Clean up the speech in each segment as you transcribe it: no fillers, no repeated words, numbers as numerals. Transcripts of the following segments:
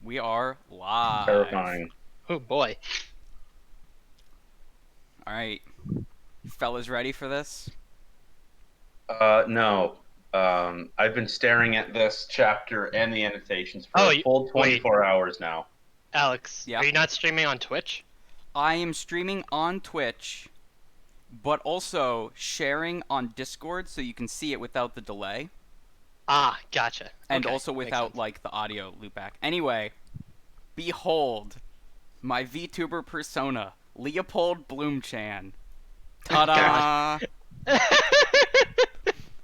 We are live. Terrifying. Oh boy. All right, fellas, ready for this? No. I've been staring at this chapter and the annotations for Oh, a full wait. 24 hours now. Alex, Yeah. are you not streaming on Twitch? I am streaming on Twitch, but also sharing on Discord so you can see it without the delay, Ah, gotcha. and Okay, also makes without sense. like the audio loopback. Anyway, behold, my VTuber persona, Leopold Bloomchan. Ta-da!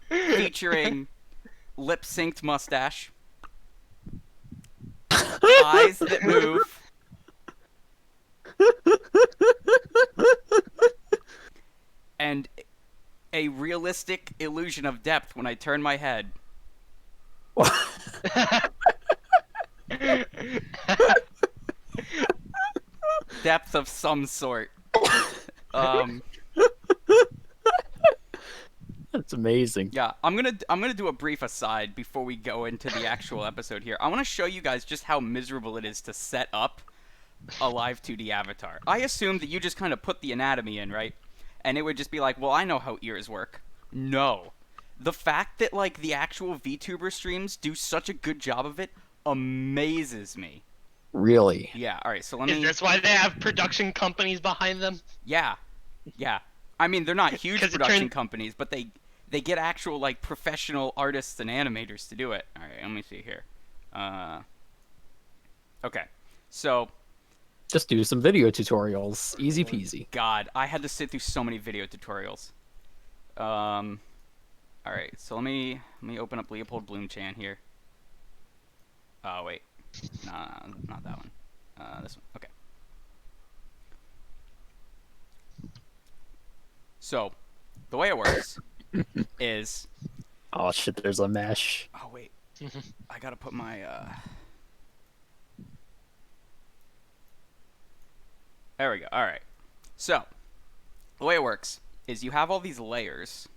Featuring lip-synced mustache, eyes that move, and a realistic illusion of depth when I turn my head. Depth of some sort. Um, That's amazing. yeah, I'm gonna do a brief aside before we go into the actual episode here. I want to show you guys just how miserable it is to set up a live 2D avatar. I assumed that you just kind of put the anatomy in, right? And it would just be like, well, I know how ears work. No. The fact that like the actual VTuber streams do such a good job of it amazes me. Really? Yeah, all right, so let Is me this why they have production companies behind them? Yeah. Yeah. I mean, they're not huge 'Cause it production turned- companies, but they get actual like professional artists and animators to do it. All right, let me see here. Okay. So, Just do some video tutorials. Easy peasy. God, I had to sit through so many video tutorials. All right, so let me open up Leopold Bloomchan here. Oh wait, no, not that one. This one. Okay. So, the way it works is. Oh shit, there's a mesh. Oh wait, I gotta put my. There we go. All right. So, the way it works is you have all these layers.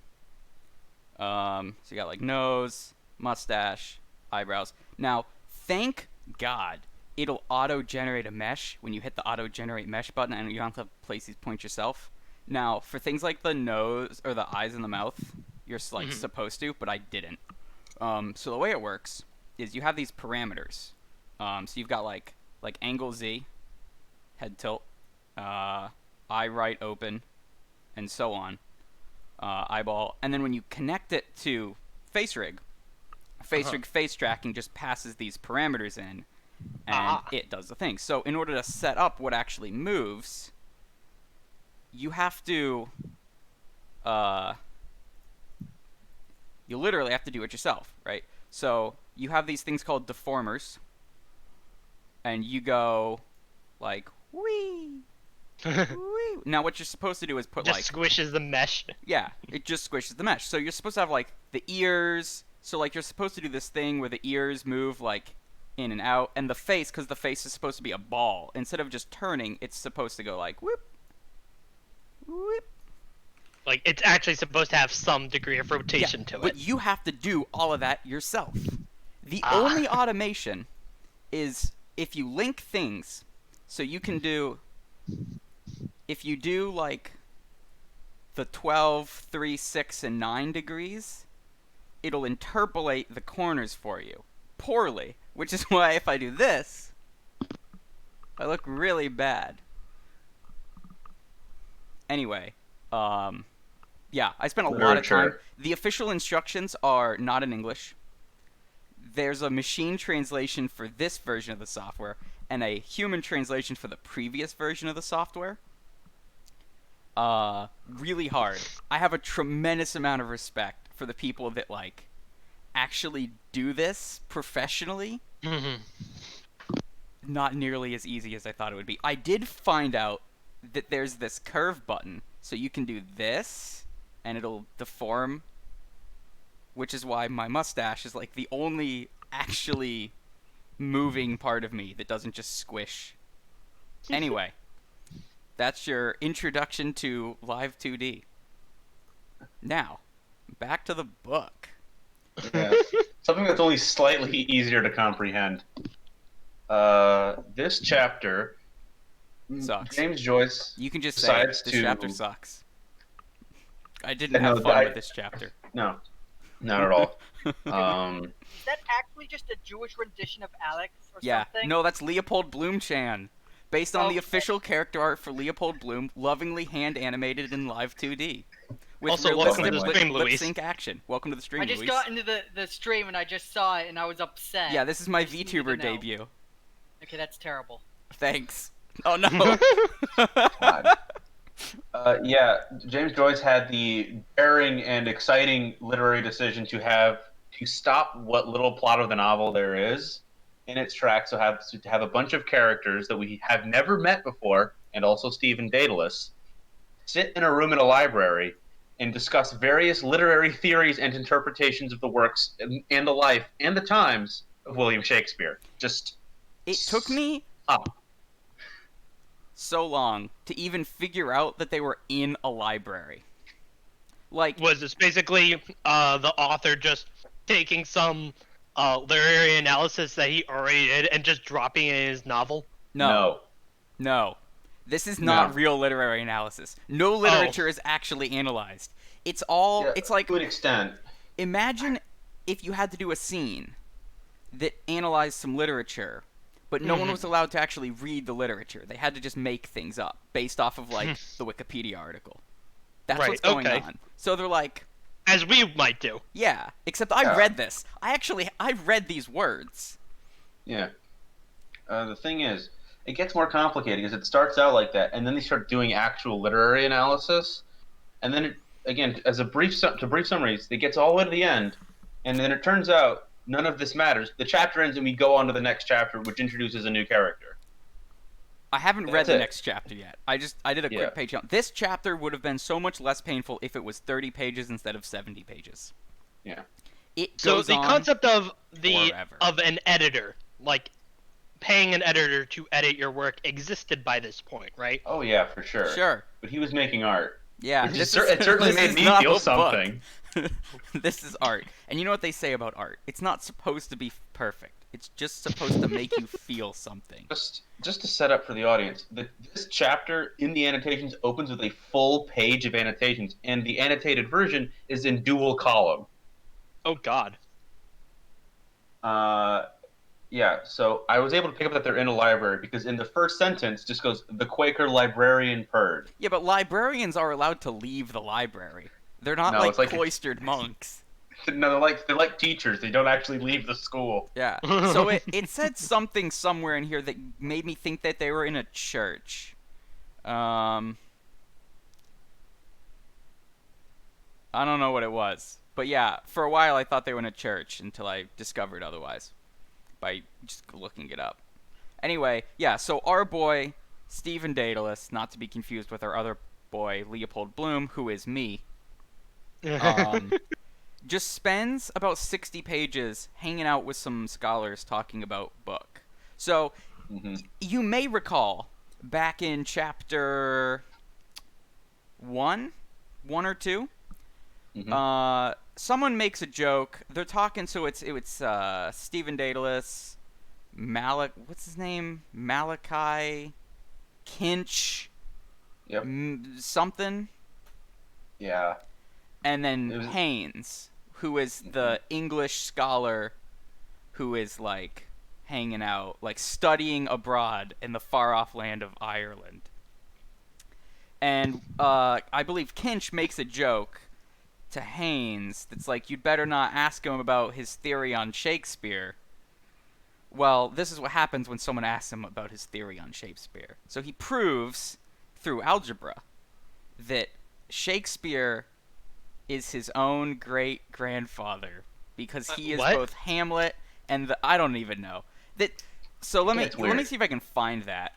So you got like nose, mustache, eyebrows. Now, thank God it'll auto-generate a mesh when you hit the auto-generate mesh button, and you don't have to place these points yourself. Now, for things like the nose or the eyes and the mouth, you're like supposed to, but I didn't. So the way it works is you have these parameters. So you've got like angle Z, head tilt, eye right open, and so on. Eyeball, and then when you connect it to FaceRig face tracking just passes these parameters in, and it does the thing. So in order to set up what actually moves, you have to, you literally have to do it yourself, right? So you have these things called deformers, and you go like wee. Wee. Now what you're supposed to do is put Just like squishes the mesh. yeah, it just squishes the mesh. So you're supposed to have like the ears. So like you're supposed to do this thing where the ears move like in and out, and the face, because the face is supposed to be a ball. Instead of just turning, it's supposed to go like whoop, whoop. Like, it's actually supposed to have some degree of rotation to But it. you have to do all of that yourself. The only automation is if you link things. So you can do. If you do like the 12, 3, 6, and 9 degrees, it'll interpolate the corners for you poorly, which is why if I do this, I look really bad. Anyway, yeah, I spent a lot of time. Literature. The official instructions are not in English. There's a machine translation for this version of the software and a human translation for the previous version of the software. Really hard. I have a tremendous amount of respect for the people that like actually do this professionally. Not nearly as easy as I thought it would be. I did find out that there's this curve button, so you can do this and it'll deform, which is why my mustache is like the only actually moving part of me that doesn't just squish. Anyway, that's your introduction to Live 2D. Now, back to the book. Yeah. Something that's only slightly easier to comprehend. This chapter, Sucks. James Joyce You can just say decides it. This to. chapter sucks. I didn't Yeah, no, have fun I- with this chapter. No, not at all. Is that actually just a Jewish rendition of Alex or Yeah. something? No, that's Leopold Bloom-chan. Based on the Okay. official character art for Leopold Bloom, lovingly hand animated in live 2D. With Also, welcome to the stream, lip Luis. sync action. Welcome to the stream, I just Luis. got into the stream and I just saw it and I was upset. Yeah, this is my I just needed to VTuber know. debut. Okay, that's terrible. Thanks. Oh no. God. Yeah, James Joyce had the daring and exciting literary decision to stop what little plot of the novel there is in its tracks. So to have a bunch of characters that we have never met before, and also Stephen Daedalus, sit in a room in a library and discuss various literary theories and interpretations of the works and the life and the times of William Shakespeare. Just It took me up. so long to even figure out that they were in a library. Like, Was this basically the author just taking some literary analysis that he already did and just dropping it in his novel? no. This is not No. real literary analysis. No literature is actually analyzed. It's all, Yeah, it's like, to an extent. imagine if you had to do a scene that analyzed some literature, but no one was allowed to actually read the literature. They had to just make things up based off of, like, the Wikipedia article. That's Right, what's going okay. on. So they're like, As we might do. yeah, except I Yeah. read this. I read these words. Yeah. The thing is, it gets more complicated because it starts out like that, and then they start doing actual literary analysis, and then again, as a brief summaries, it gets all the way to the end, and then it turns out none of this matters. The chapter ends, and we go on to the next chapter, which introduces a new character. I haven't read That's the it. next chapter yet. I did a quick Yeah. page count. This chapter would have been so much less painful if it was 30 pages instead of 70 pages. Yeah. It So goes the on concept of forever. an editor, like paying an editor to edit your work, existed by this point, right? Oh yeah, for sure. Sure. But he was making art. Yeah, Which this it certainly this made is me not feel a book. something. This is art. And you know what they say about art? It's not supposed to be perfect. It's just supposed to make you feel something. Just to set up for the audience, this chapter in the annotations opens with a full page of annotations, and the annotated version is in dual column. Oh God. Yeah, so I was able to pick up that they're in a library because in the first sentence just goes, the Quaker librarian purred. Yeah, but librarians are allowed to leave the library. They're not No, like it's like- cloistered monks. No, they're like teachers. They don't actually leave the school. Yeah. So it said something somewhere in here that made me think that they were in a church. I don't know what it was. But yeah, for a while I thought they were in a church until I discovered otherwise by just looking it up. Anyway, yeah, so our boy, Stephen Daedalus, not to be confused with our other boy, Leopold Bloom, who is me, just spends about 60 pages hanging out with some scholars talking about book. So, Hmm. you may recall back in chapter 1 or 2, Mhm. someone makes a joke. They're talking, so it's Stephen Daedalus, what's his name? Malachi Kinch, Yep. something, Yeah. and then It was- Haynes, who is the English scholar who is like hanging out, like studying abroad in the far off land of Ireland. And I believe Kinch makes a joke to Haynes that's like, you'd better not ask him about his theory on Shakespeare. Well, this is what happens when someone asks him about his theory on Shakespeare. So he proves, through algebra, that Shakespeare is his own great-grandfather, because he is what? both Hamlet and I don't even know. So let Yeah, me it's let me weird. see if I can find that.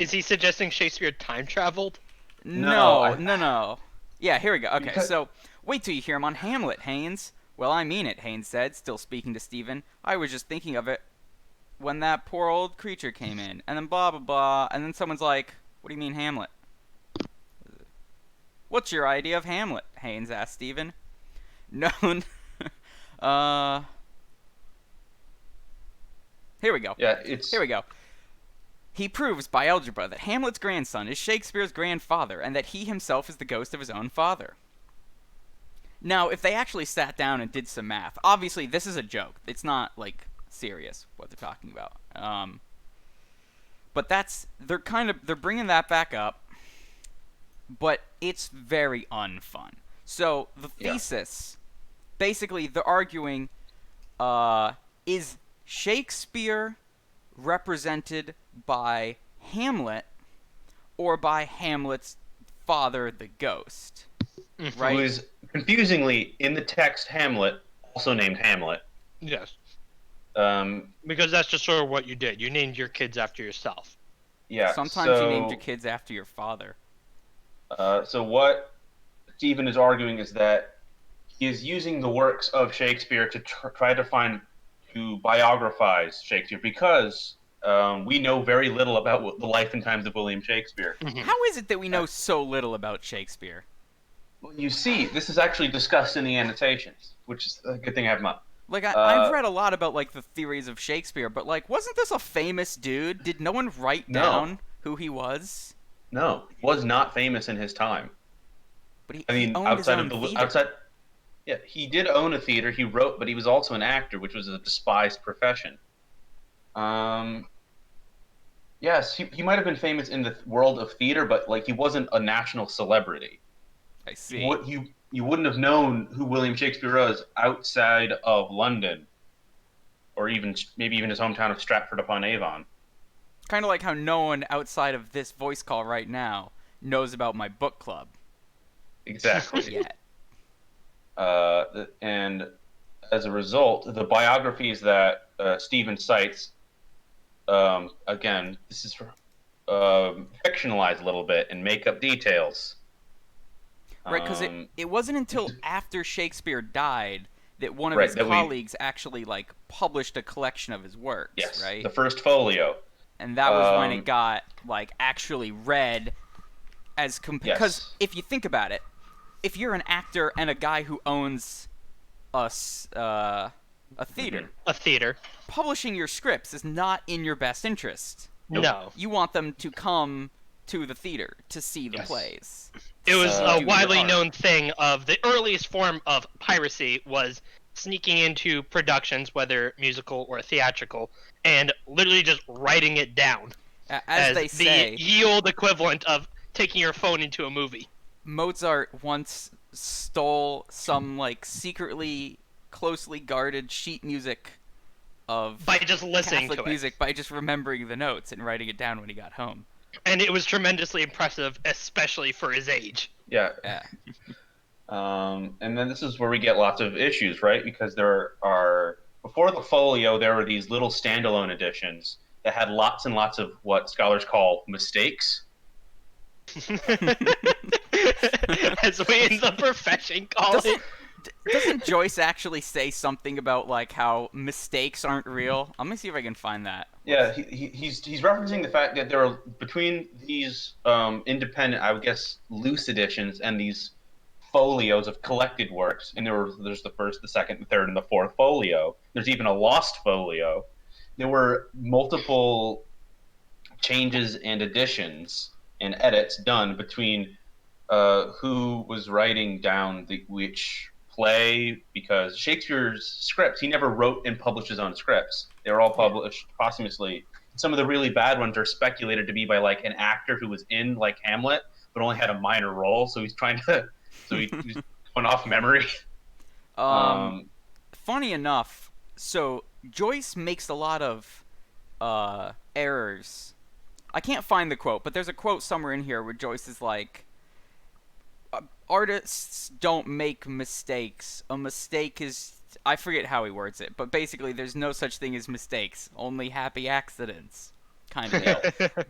Is he suggesting Shakespeare time traveled? No. Yeah, here we go. Okay, Because- so wait till you hear him on Hamlet, Haynes. Well, I mean it, Haynes said, still speaking to Stephen. I was just thinking of it when that poor old creature came in, and then blah blah blah, and then someone's like, "What do you mean Hamlet?" What's your idea of Hamlet? Haynes asked Stephen. No, Here we go. Yeah, it's Here we go. He proves by algebra that Hamlet's grandson is Shakespeare's grandfather, and that he himself is the ghost of his own father. Now, if they actually sat down and did some math, obviously this is a joke. It's not like serious what they're talking about. But they're bringing that back up, but it's very unfun. So the thesis, basically, they're arguing, is Shakespeare represented by Hamlet or by Hamlet's father, the ghost? Right? who is confusingly in the text Hamlet, also named Hamlet. Yes. Um, Because that's just sort of what you did. You named your kids after yourself. yeah. Sometimes you named your kids after your father. So what Stephen is arguing is that he is using the works of Shakespeare to try to biographize Shakespeare because we know very little about the life and times of William Shakespeare. How is it that we know so little about Shakespeare? Well, you see, this is actually discussed in the annotations, which is a good thing I have them up. Like, I've read a lot about, like, the theories of Shakespeare, but, like, wasn't this a famous dude? Did no one write No. down who he was? No, he was not famous in his time. But he I mean, owned his outside own of the theater. outside. Yeah, he did own a theater. He wrote, but he was also an actor, which was a despised profession. Yes, he might have been famous in the world of theater, but like he wasn't a national celebrity. I see. What you wouldn't have known who William Shakespeare was outside of London, or maybe even his hometown of Stratford upon Avon. Kind of like how no one outside of this voice call right now knows about my book club Exactly. yet. And as a result, the biographies that Stephen cites, again, this is fictionalized a little bit and make up details. Right, because it wasn't until after Shakespeare died that one of Right, his that we- colleagues actually, like, published a collection of his works, Yes, right? the first folio. And that was when Um, it got, like, actually read as because Yes. if you think about it, if you're an actor and a guy who owns a theater, A theater. publishing your scripts is not in your best interest. Nope. No. You want them to come to the theater to see the Yes. plays. It was Do a your widely art. known thing of the earliest form of piracy was sneaking into productions, whether musical or theatrical, and literally just writing it down As they say, the ye old equivalent of taking your phone into a movie. Mozart once stole some, like, secretly closely guarded sheet music of By just listening Catholic to it. music by just remembering the notes and writing it down when he got home. And it was tremendously impressive, especially for his age. Yeah. Yeah. And then this is where we get lots of issues, right? Because before the folio, there were these little standalone editions that had lots and lots of what scholars call mistakes. As we in the profession call it. Doesn't Joyce actually say something about, like, how mistakes aren't real? I'm gonna see if I can find that. Yeah, he's referencing the fact that there are between these independent, I would guess, loose editions and these folios of collected works, and there's the first, the second, the third, and the fourth folio. There's even a lost folio. There were multiple changes and additions and edits done between who was writing down which play, because Shakespeare's scripts, he never wrote and published his own scripts. They were all published posthumously. Some of the really bad ones are speculated to be by like an actor who was in like Hamlet but only had a minor role, so he's going off memory. Funny enough, so Joyce makes a lot of errors. I can't find the quote, but there's a quote somewhere in here where Joyce is like, artists don't make mistakes. A mistake is... I forget how he words it, but basically there's no such thing as mistakes, only happy accidents, kind of deal.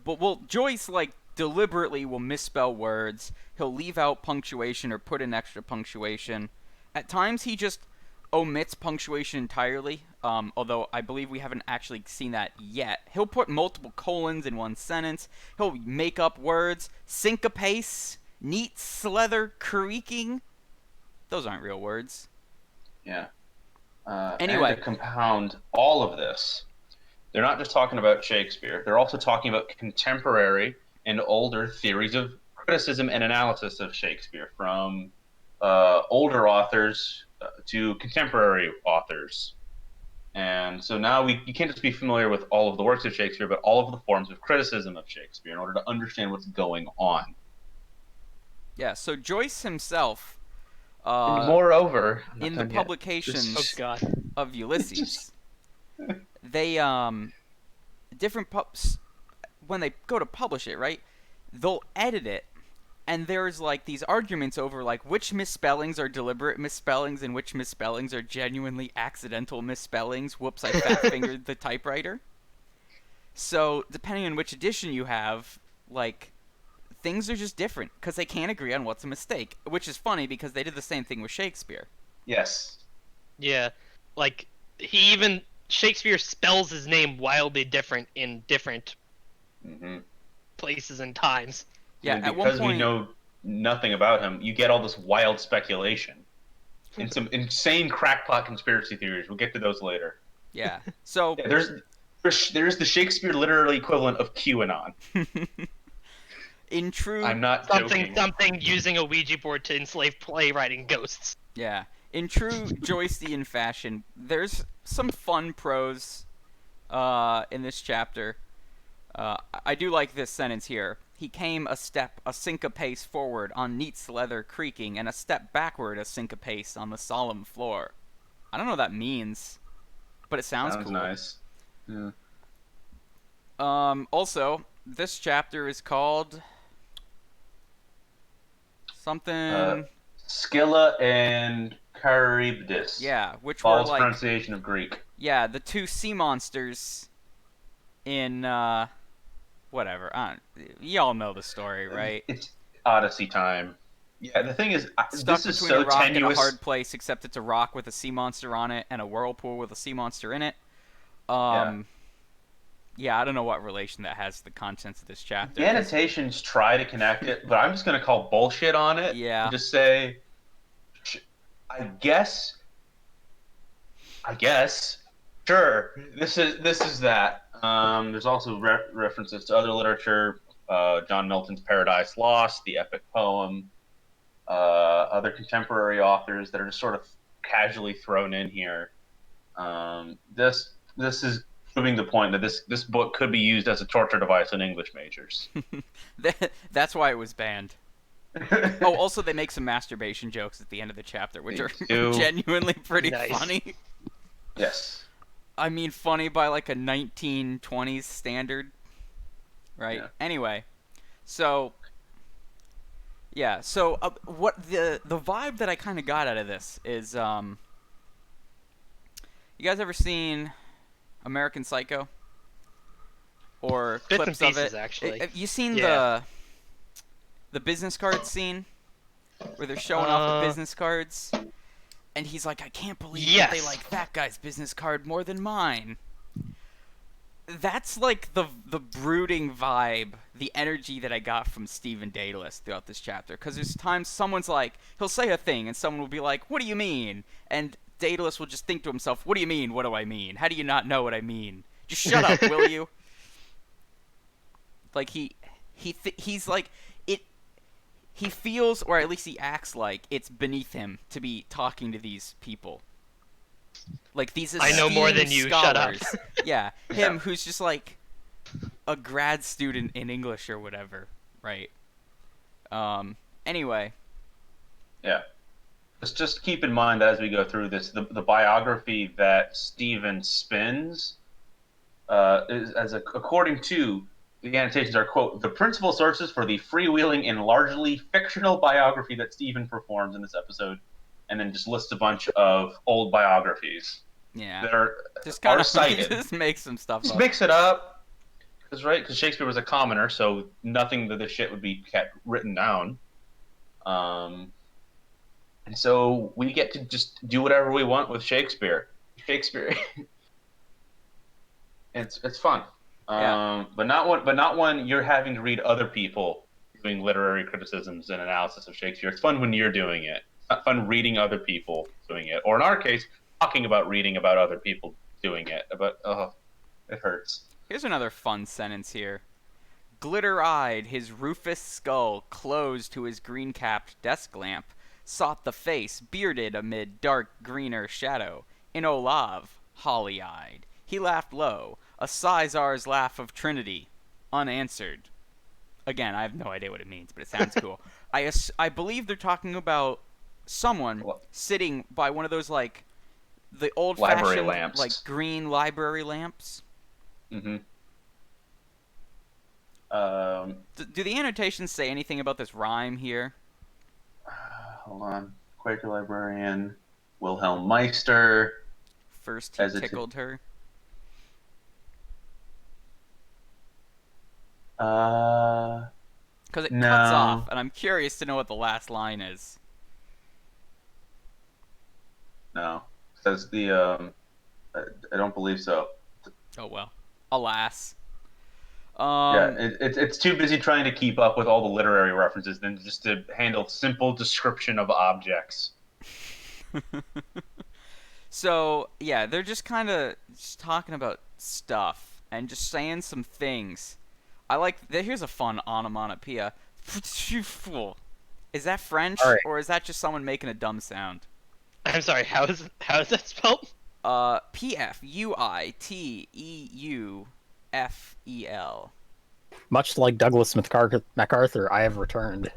But Joyce, like, deliberately will misspell words. He'll leave out punctuation or put in extra punctuation. At times he just omits punctuation entirely, although I believe we haven't actually seen that yet. He'll put multiple colons in one sentence. He'll make up words. Syncopace, neat slether, creaking. Those aren't real words. Yeah. Anyway. And to compound all of this, they're not just talking about Shakespeare. They're also talking about contemporary and older theories of criticism and analysis of Shakespeare, from older authors to contemporary authors. And so now you can't just be familiar with all of the works of Shakespeare, but all of the forms of criticism of Shakespeare in order to understand what's going on. Yeah, so Joyce himself, And moreover, I'm not in the done yet. publications Oh God. of Ulysses, they different pubs, when they go to publish it, right? They'll edit it, and there's like these arguments over like which misspellings are deliberate misspellings and which misspellings are genuinely accidental misspellings. Whoops, I fat fingered the typewriter. So depending on which edition you have, like, things are just different because they can't agree on what's a mistake, which is funny because they did the same thing with Shakespeare. Yes. Yeah, like Shakespeare spells his name wildly different in different Hmm. places and times. Yeah, And at one because we point, know nothing about him, you get all this wild speculation and some insane crackpot conspiracy theories. We'll get to those later. yeah. So Yeah, there's the Shakespeare literary equivalent of QAnon. in true, I'm not joking. Something using a Ouija board to enslave playwriting ghosts. yeah, in true Joycean fashion, there's some fun prose in this chapter. I do like this sentence here. He came a step, a syncopace forward on Neat's leather creaking, and a step backward, a syncopace on the solemn floor. I don't know what that means, but it sounds cool. Nice. Yeah. Also, this chapter is called something. Scylla and Charybdis. Yeah, which False were like pronunciation of Greek. yeah, the two sea monsters in whatever. Y'all know the story, right? It's Odyssey time. Yeah, the thing is, Stuck this is between so a rock tenuous. and a hard place, except it's a rock with a sea monster on it and a whirlpool with a sea monster in it. Yeah, I don't know what relation that has to the contents of this chapter. The annotations try to connect it, but I'm just going to call bullshit on it. Yeah. And just say, I guess, sure, this is that. There's also references to other literature, John Milton's Paradise Lost, the epic poem, other contemporary authors that are just sort of casually thrown in here. This is proving the point that this book could be used as a torture device in English majors. That's why it was banned. Oh, also they make some masturbation jokes at the end of the chapter, which They are do. genuinely pretty Nice. funny. Yes. I mean, funny by like a 1920s standard, right? Yeah. Anyway, so yeah, so what the vibe that I kind of got out of this is, you guys ever seen American Psycho? Or Bits and clips of pieces, it? actually. Have you seen Yeah. the business card scene where they're showing off the business cards? And he's like, I can't believe that they Yes. like that guy's business card more than mine. That's like the brooding vibe, the energy that I got from Stephen Daedalus throughout this chapter. Because there's times someone's like, he'll say a thing, and someone will be like, what do you mean? And Daedalus will just think to himself, what do you mean? What do I mean? How do you not know what I mean? Just shut up, will you? Like he's like it. He feels, or at least he acts like, it's beneath him to be talking to these people. Like these I know more than esteemed you, shut up. scholars. Yeah, him who's just like a grad student in English or whatever, right? Anyway, Yeah. Let's just keep in mind as we go through this, the biography that Stephen spins is according to the annotations are, quote, the principal sources for the freewheeling and largely fictional biography that Stephen performs in this episode, and then just lists a bunch of old biographies yeah, that are just kind of cited. just make some stuff Just up. mix it up, because Shakespeare was a commoner, so nothing of this shit would be kept written down. And so we get to just do whatever we want with Shakespeare. It's fun. Yeah. But not when you're having to read other people doing literary criticisms and analysis of Shakespeare. It's fun when you're doing it. It's not fun reading other people doing it, or in our case, talking about reading about other people doing it. But It hurts. Here's another fun sentence here. Glitter-eyed, his rufous skull closed to his green-capped desk lamp, sought the face bearded amid dark greener shadow. In Olav, holly-eyed, he laughed low, a Caesar's laugh of Trinity, unanswered. Again, I have no idea what it means, but it sounds cool. I believe they're talking about someone What? sitting by one of those, like, the Library old-fashioned, lamps. like, green library lamps. Mm-hmm. Do the annotations say anything about this rhyme here? Hold on. Quaker librarian, Wilhelm Meister. First he As it- tickled her. Because it No. cuts off, and I'm curious to know what the last line is. No. Says the I don't believe so. Oh well. Alas. Yeah, it's too busy trying to keep up with all the literary references than just to handle simple description of objects. So, yeah, they're just kind of just talking about stuff and just saying some things. Here's a fun onomatopoeia. Is that French, All right. or is that just someone making a dumb sound? I'm sorry. How is that spelled? P-F-U-I-T-E-U-F-E-L. Much like Douglas MacArthur, I have returned.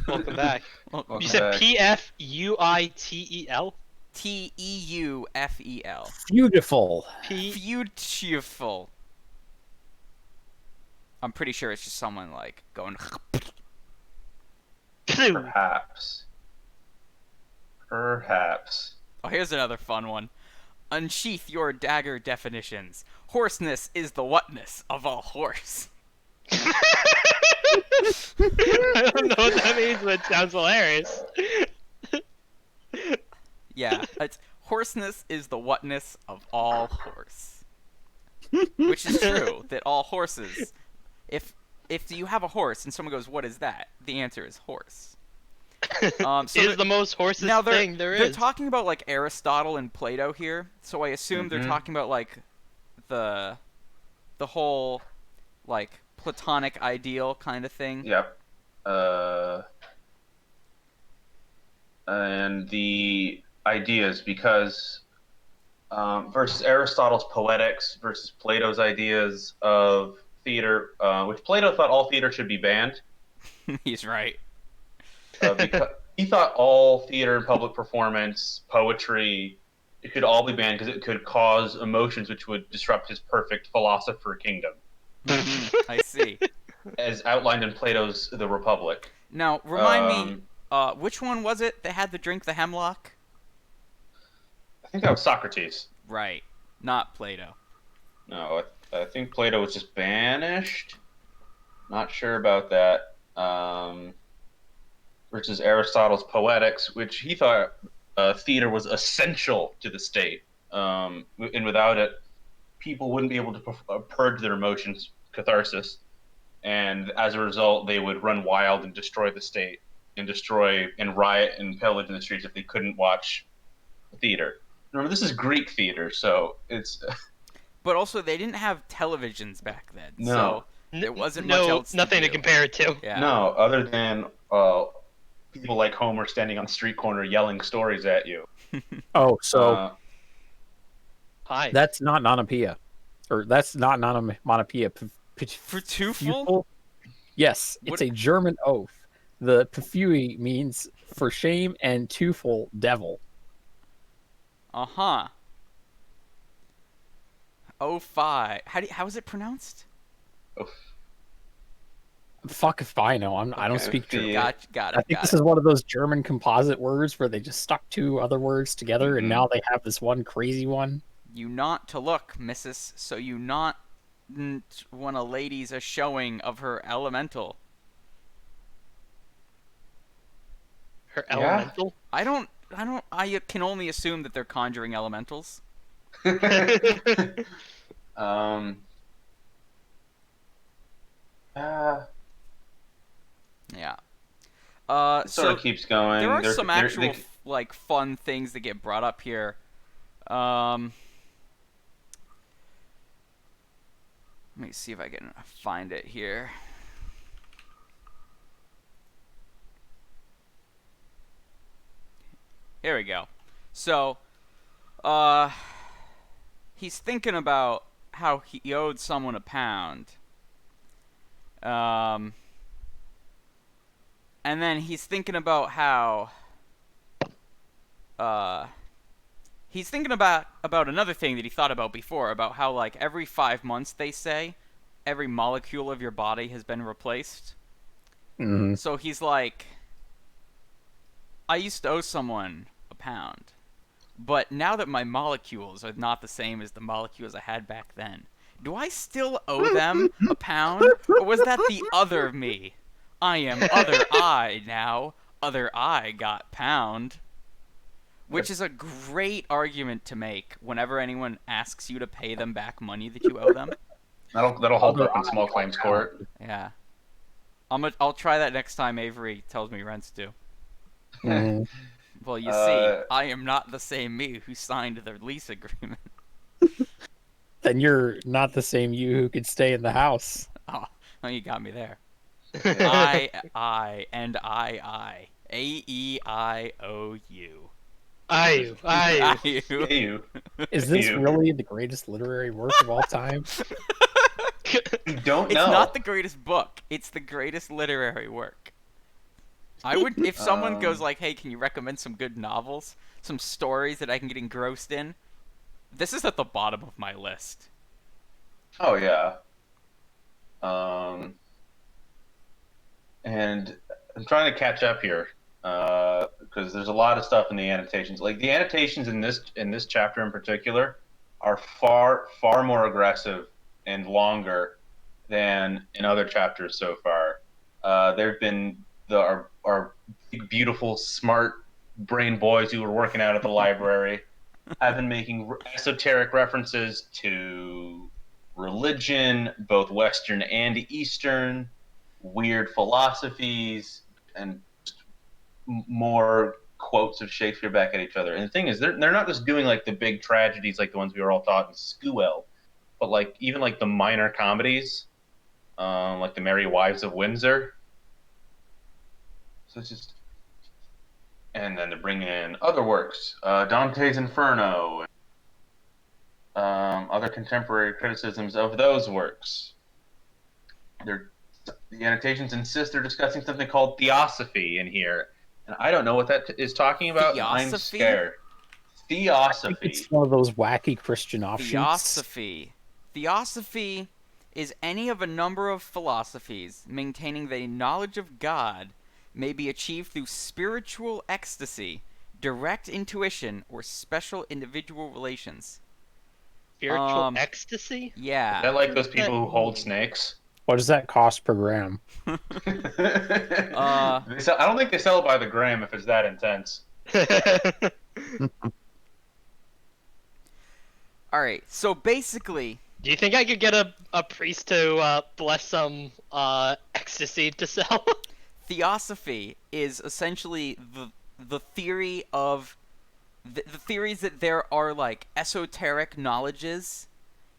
Welcome back. Welcome You back. said Okay. P-F-U-I-T-E-L? T-E-U-F-E-L. Beautiful. P. Beautiful. I'm pretty sure it's just someone, like, going... Perhaps. Oh, here's another fun one. Unsheath your dagger definitions. Horseness is the whatness of all horse. I don't know what that means, but it sounds hilarious. Yeah, it's horseness is the whatness of all horse. Which is true, that all horses... If you have a horse and someone goes, what is that? The answer is horse. So Is the most horses now thing they're is. talking about, like, Aristotle and Plato here, so I assume they're Mhm. talking about, like, the whole, like, Platonic ideal kind of thing. Yep. And the ideas, because versus Aristotle's poetics versus Plato's ideas of theater, which Plato thought all theater should be banned. He's right. Because he thought all theater and public performance, poetry, it could all be banned because it could cause emotions which would disrupt his perfect philosopher kingdom, I see. as outlined in Plato's The Republic. Now, remind me, Um, which one was it that had the drink the hemlock? I think that was Socrates. Right. Not Plato. No, I think Plato was just banished. Not sure about that. Versus Aristotle's Poetics, which he thought theater was essential to the state, and without it, people wouldn't be able to purge their emotions, catharsis, and as a result, they would run wild and destroy the state, and destroy and riot and pillage in the streets if they couldn't watch theater. Remember, this is Greek theater, so it's But also, they didn't have televisions back then, No. so there wasn't no, much else to nothing to do. compare it to. Yeah. no other than people like Homer standing on the street corner yelling stories at you. Oh, so Uh, Hi. that's not onomatopoeia. Or that's not onomatopoeia. Vertufel? Yes, What- it's a German oath. The pfui means for shame and tufel, devil. Uh-huh. 05. How is it pronounced? Fuck if I know. I don't Okay, speak German. yeah. Got I it, think got this it. is one of those German composite words where they just stuck two other words together, Mhm. and now they have this one crazy one. You not to look, missus, so you not when a lady's a showing of her elemental. Her Yeah. elemental. I can only assume that they're conjuring elementals. um, uh, Yeah. it sort So of keeps going. there are They're- some they're- actual they- like fun things that get brought up here. Um Let me see if I can find it here. Here we go. So, he's thinking about how he owed someone a pound. And then he's thinking about how, he's thinking about another thing that he thought about before, about how, like, every 5 months, they say, every molecule of your body has been replaced. Hmm. So he's like, I used to owe someone a pound, but now that my molecules are not the same as the molecules I had back then, do I still owe them a pound? Or was that the other me? I am other I now. Other I got pound. Which is a great argument to make whenever anyone asks you to pay them back money that you owe them. That'll hold up in small claims court. Yeah. I'll try that next time Avery tells me rent's due. Mhm. Well, you see, I am not the same me who signed the lease agreement. Then you're not the same you who could stay in the house. Oh, you got me there. I, and I. A-E-I-O-U. I. You Is this You. really the greatest literary work of all time? don't It's know. not the greatest book. It's the greatest literary work. I would, if someone goes like, hey, can you recommend some good novels? Some stories that I can get engrossed in? This is at the bottom of my list. Oh yeah. And I'm trying to catch up here because there's a lot of stuff in the annotations. Like the annotations in this chapter in particular are far more aggressive and longer than in other chapters so far. There've been our big, beautiful, smart brain boys who were working out at the library have been making esoteric references to religion, both Western and Eastern, weird philosophies, and more quotes of Shakespeare back at each other. And the thing is, they're not just doing like the big tragedies like the ones we were all taught in school, but like even like the minor comedies, like the Merry Wives of Windsor. So it's just, and then to bring in other works, Dante's Inferno, other contemporary criticisms of those works. The annotations insist they're discussing something called theosophy in here, and I don't know what that is talking about. And I'm Theosophy? scared. I think Theosophy. it's one of those wacky Christian offshoots. Theosophy. Theosophy is any of a number of philosophies maintaining that a knowledge of God may be achieved through spiritual ecstasy, direct intuition, or special individual relations. Spiritual ecstasy? Yeah. I like those people who hold snakes. What does that cost per gram? I don't think they sell it by the gram if it's that intense. Alright, so basically, Do you think I could get a priest to bless some ecstasy to sell? theosophy is essentially the theory of the theories that there are like esoteric knowledges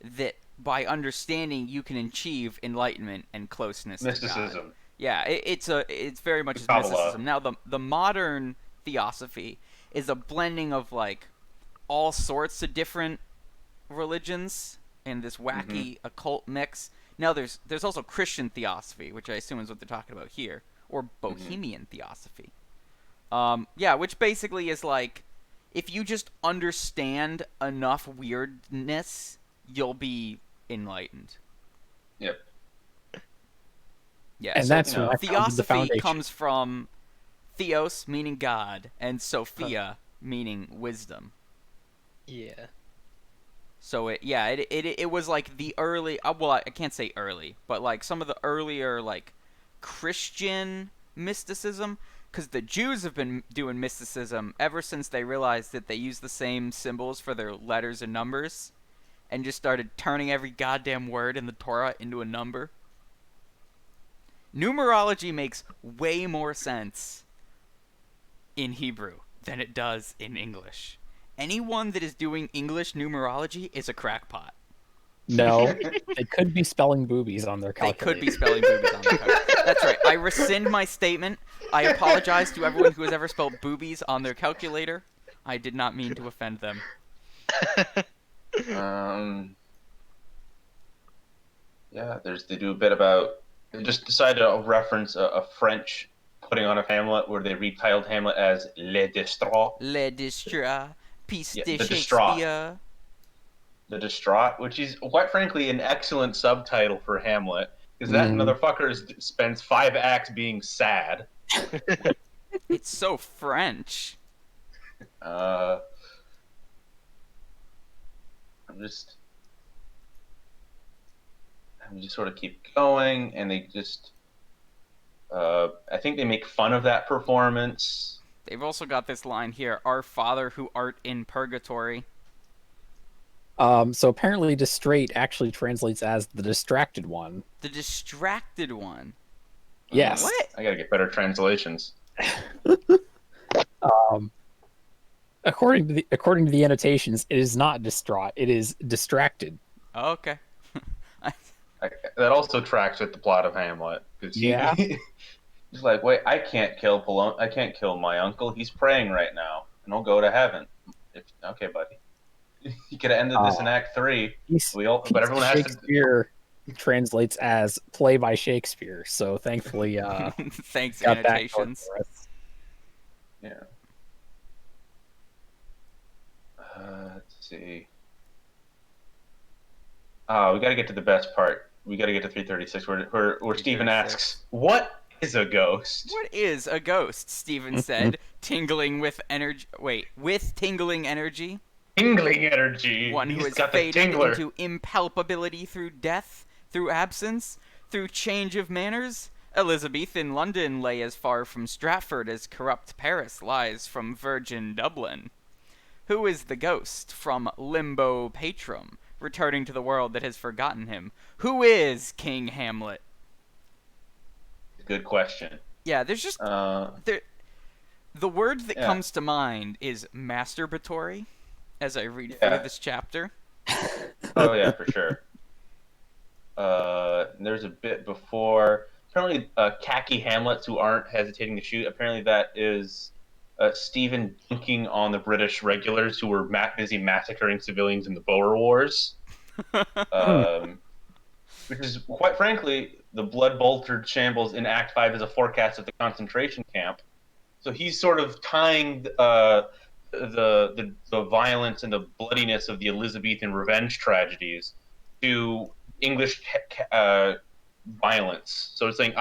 that by understanding you can achieve enlightenment and closeness to God. Mysticism. Yeah, it's very much Kabbalah. mysticism. Now the modern theosophy is a blending of like all sorts of different religions in this wacky occult mix. Now there's also Christian theosophy, which I assume is what they're talking about here, or Bohemian theosophy. Yeah, which basically is like if you just understand enough weirdness, you'll be enlightened. Yep. Yeah, And so, that's you know, when I founded the theosophy foundation. comes from theos, meaning God, and Sophia, meaning wisdom. Yeah. So it was like the early, well, I can't say early, but like some of the earlier like Christian mysticism, because the Jews have been doing mysticism ever since they realized that they use the same symbols for their letters and numbers, and just started turning every goddamn word in the Torah into a number. Numerology makes way more sense in Hebrew than it does in English. Anyone that is doing English numerology is a crackpot. No, they could be spelling boobies on their They calculator. could be spelling boobies on their calculator. That's right. I rescind my statement. I apologize to everyone who has ever spelled boobies on their calculator. I did not mean to offend them. Yeah, they do a bit about. They just decided to reference a French putting on of Hamlet where they retitled Hamlet as Le Distraught, Le Distra, Piece Yeah, de the distraught. Shakespeare. The Distraught, which is quite frankly an excellent subtitle for Hamlet, because that motherfucker spends 5 acts being sad. It's so French. I'm just sort of keep going, and they just. I think they make fun of that performance. They've also got this line here: "Our Father who art in purgatory." So apparently, distraught actually translates as the distracted one. The distracted one. Yes. What? I gotta get better translations. According to the annotations, it is not distraught. It is distracted. Oh, okay. That also tracks with the plot of Hamlet. Yeah. He's like, wait, I can't kill my uncle. He's praying right now, and he'll go to heaven. Okay, buddy. You could have ended this in Act 3. But everyone has to. Shakespeare translates as play by Shakespeare. So thankfully, Thanks, got that going annotations. for us. Yeah. Let's see. We got to get to the best part. We got to get to 336, where Stephen asks, "What is a ghost?" What is a ghost? Stephen said, tingling with energy. Wait, with tingling energy. Tingling energy. One who He's has got the faded tingler. into impalpability through death, through absence, through change of manners. Elizabethan London lay as far from Stratford as corrupt Paris lies from virgin Dublin. Who is the ghost from limbo patrum, returning to the world that has forgotten him? Who is King Hamlet? Good question. Yeah, there's just the word that comes to mind is masturbatory as I read through this chapter. Oh yeah, for sure. There's a bit before. Apparently, khaki Hamlets who aren't hesitating to shoot. Apparently, that is Stephen dunking on the British regulars who were busy massacring civilians in the Boer Wars. Which is, quite frankly, the blood-boltered shambles in Act 5 is a forecast of the concentration camp. So he's sort of tying the violence and the bloodiness of the Elizabethan revenge tragedies to English violence. So it's saying,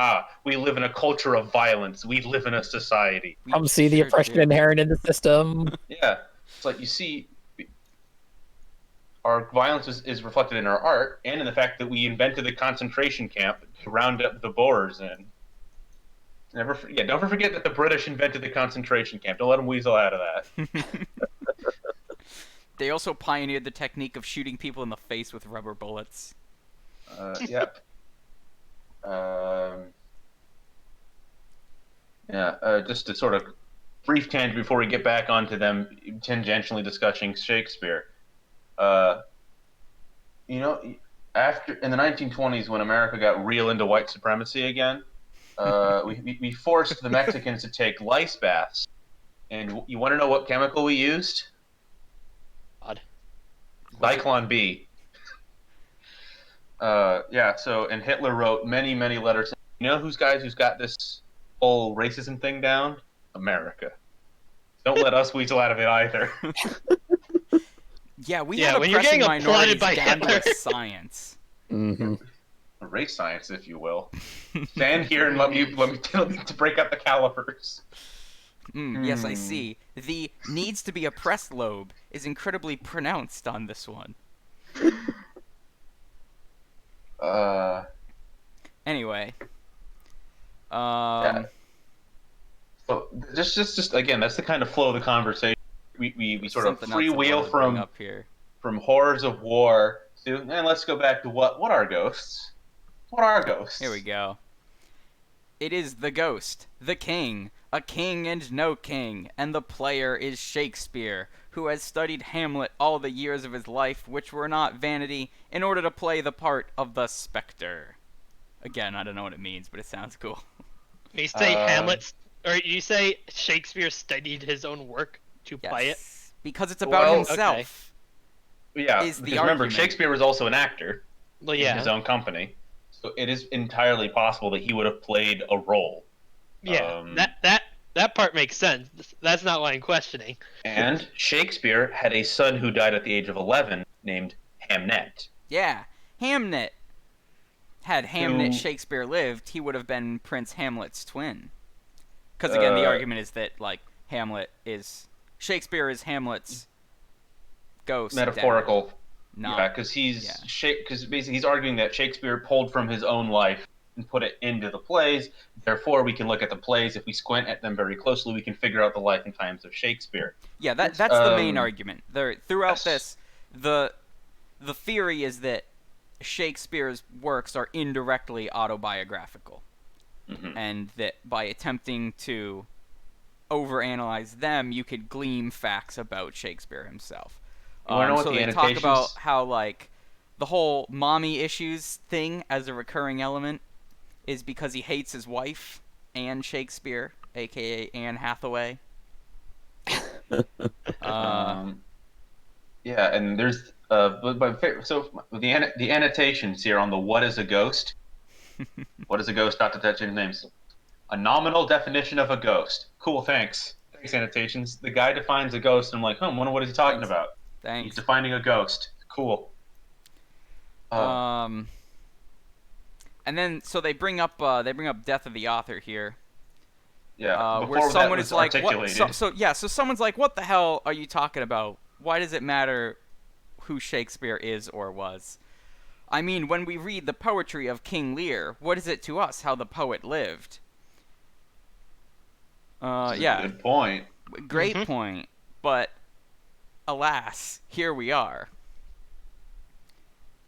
we live in a culture of violence. We live in a society. Come see the oppression inherent in the system. Yeah. It's like, you see, our violence is reflected in our art and in the fact that we invented the concentration camp to round up the Boers in. Don't forget that the British invented the concentration camp. Don't let them weasel out of that. They also pioneered the technique of shooting people in the face with rubber bullets. Yep. Just a sort of brief tangent before we get back onto them tangentially discussing Shakespeare. After in the 1920s, when America got real into white supremacy again, we forced the Mexicans to take lice baths. And you want to know what chemical we used? Odd. Zyklon B. And Hitler wrote many, many letters. You know who's got this whole racism thing down? America. Don't let us weasel out of it either. Yeah, we have when you're oppressing getting applauded minorities by down to Hitler. a science. Mm-hmm. Race science, if you will. Stand here and let me to break up the calipers. Yes, I see. The needs to be oppressed lobe is incredibly pronounced on this one. Anyway. Yeah. So just again, that's the kind of flow of the conversation. We sort of something else I freewheel wanted to bring from up here. horrors of war to, and let's go back to what are ghosts? What are ghosts? Here we go. It is the ghost, the king, a king and no king, and the player is Shakespeare, who has studied Hamlet all the years of his life, which were not vanity, in order to play the part of the Spectre. Again, I don't know what it means, but it sounds cool. You say you say Shakespeare studied his own work to play it? Yes, because it's about Well, himself. Yeah, Is the because remember, argument. Shakespeare was also an actor Well, in yeah, his own company, so it is entirely possible that he would have played a role. yeah. Um, That part makes sense. That's not what I'm questioning. And Shakespeare had a son who died at the age of 11 named Hamnet. Yeah, Hamnet. Had Hamnet Who- Shakespeare lived, he would have been Prince Hamlet's twin. Because again, the argument is that like Shakespeare is Hamlet's ghost. Metaphorical. No. Yeah, because basically he's arguing that Shakespeare pulled from his own life and put it into the plays. Therefore, we can look at the plays. If we squint at them very closely, we can figure out the life and times of Shakespeare. Yeah, that's the main Um, argument. Throughout yes. this, the theory is that Shakespeare's works are indirectly autobiographical, Mhm. and that by attempting to overanalyze them, you could glean facts about Shakespeare himself. You wanna know what so the they talk annotations- about how like the whole mommy issues thing as a recurring element is because he hates his wife, Anne Shakespeare, aka Anne Hathaway. Yeah, and there's so the annotations here on the what is a ghost? What is a ghost? Not to touch any names. A nominal definition of a ghost. Cool, thanks. Thanks, annotations. The guy defines a ghost, and I'm like, wonder what is he talking Thanks. about? He's Thanks. defining a ghost. Cool. And then so they bring up death of the author here, Yeah. where Before someone that is was like, what? articulated. So someone's like, what the hell are you talking about? Why does it matter who Shakespeare is or was? I mean, when we read the poetry of King Lear, what is it to us how the poet lived? This is a Yeah, Good point. great Mhm. point. But alas, here we are.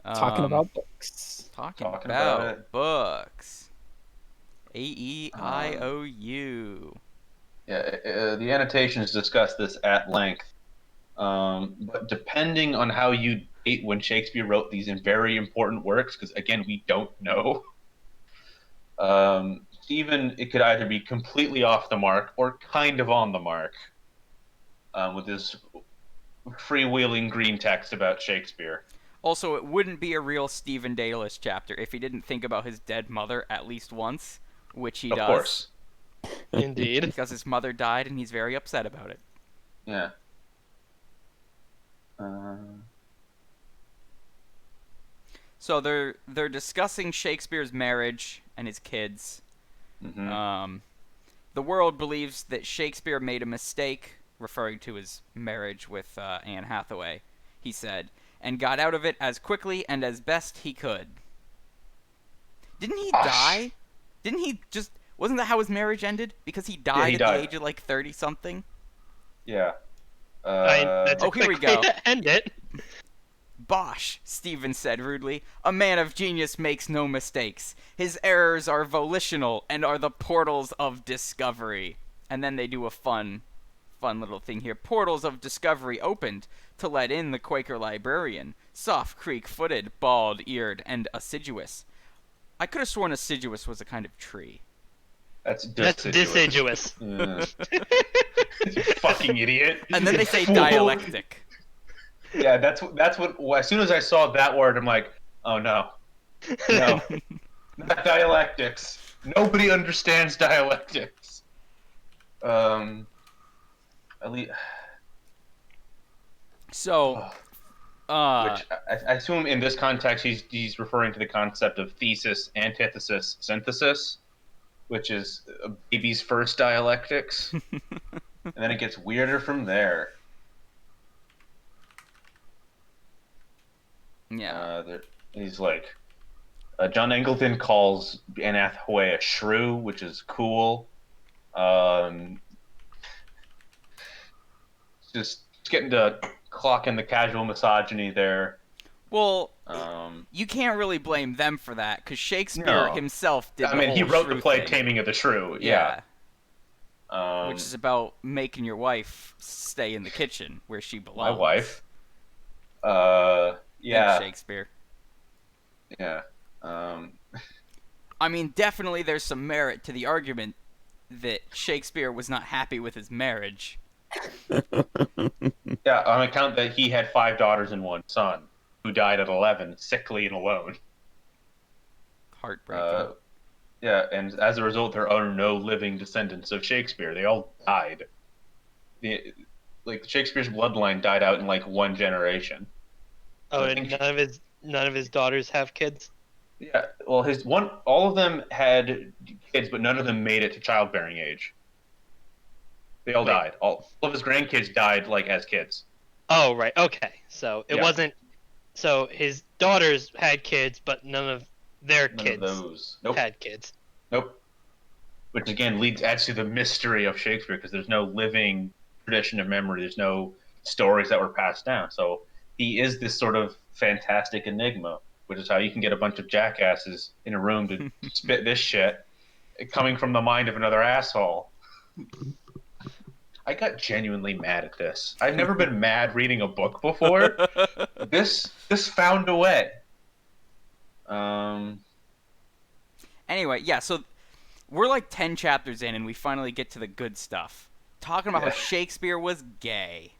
Talking Um, about books. Talking Talking about about it. books. AEIOU. Yeah, the annotations discuss this at length. But depending on how you date when Shakespeare wrote these very important works, because again, we don't know, Stephen, it could either be completely off the mark or kind of on the mark with this freewheeling green text about Shakespeare. Also, it wouldn't be a real Stephen Dalis chapter if he didn't think about his dead mother at least once, which he Of does. course. Indeed. Because his mother died and he's very upset about it. Yeah. So they're discussing Shakespeare's marriage and his kids. Mhm. The world believes that Shakespeare made a mistake, referring to his marriage with Anne Hathaway, he said, and got out of it as quickly and as best he could. Didn't he Gosh. die? Didn't he just... Wasn't that how his marriage ended? Because he died he at died. the age of like 30-something? Yeah. That's a Oh, here we quick way go. to end it. Bosh, Stephen said rudely. A man of genius makes no mistakes. His errors are volitional and are the portals of discovery. And then they do a fun little thing here. Portals of discovery opened to let in the Quaker librarian, soft creak-footed, bald-eared, and assiduous. I could have sworn assiduous was a kind of tree. That's That's deciduous. Yeah. You fucking idiot. And then they say Fool. dialectic. Yeah, that's what. As soon as I saw that word, I'm like, oh no, no, not dialectics. Nobody understands dialectics. At least, So, which I assume in this context he's referring to the concept of thesis, antithesis, synthesis, which is a baby's first dialectics, and then it gets weirder from there. yeah. He's like, John Angleton calls Anne Hathaway a shrew, which is cool. Just getting to clock in the casual misogyny there. Well, Um, you can't really blame them for that, because Shakespeare No. himself did I mean, he whole wrote the shrew play thing. Taming of the Shrew. Yeah. which is about making your wife stay in the kitchen where she my belongs. wife. Thanks, Yeah, Shakespeare. yeah. I mean, definitely there's some merit to the argument that Shakespeare was not happy with his marriage. Yeah, on account that he had 5 daughters and 1 son, who died at 11, sickly and alone. Heartbreaking. Yeah, and as a result, there are no living descendants of Shakespeare. They all died. Shakespeare's bloodline died out in like 1 generation. Oh, I and think- none of his daughters have kids. Yeah, well, all of them had kids, but none of them made it to childbearing age. They all Wait. died. All of his grandkids died like as kids. Oh, right. Okay. So it Yeah. wasn't. So his daughters had kids, but none of their None kids of those. Nope. had kids. Nope. Which again adds to the mystery of Shakespeare, because there's no living tradition of memory. There's no stories that were passed down. So he is this sort of fantastic enigma, which is how you can get a bunch of jackasses in a room to spit this shit coming from the mind of another asshole. I got genuinely mad at this. I've never been mad reading a book before. This found a way. Anyway, yeah, so we're like 10 chapters in and we finally get to the good stuff. Talking about how Yeah. Shakespeare was gay.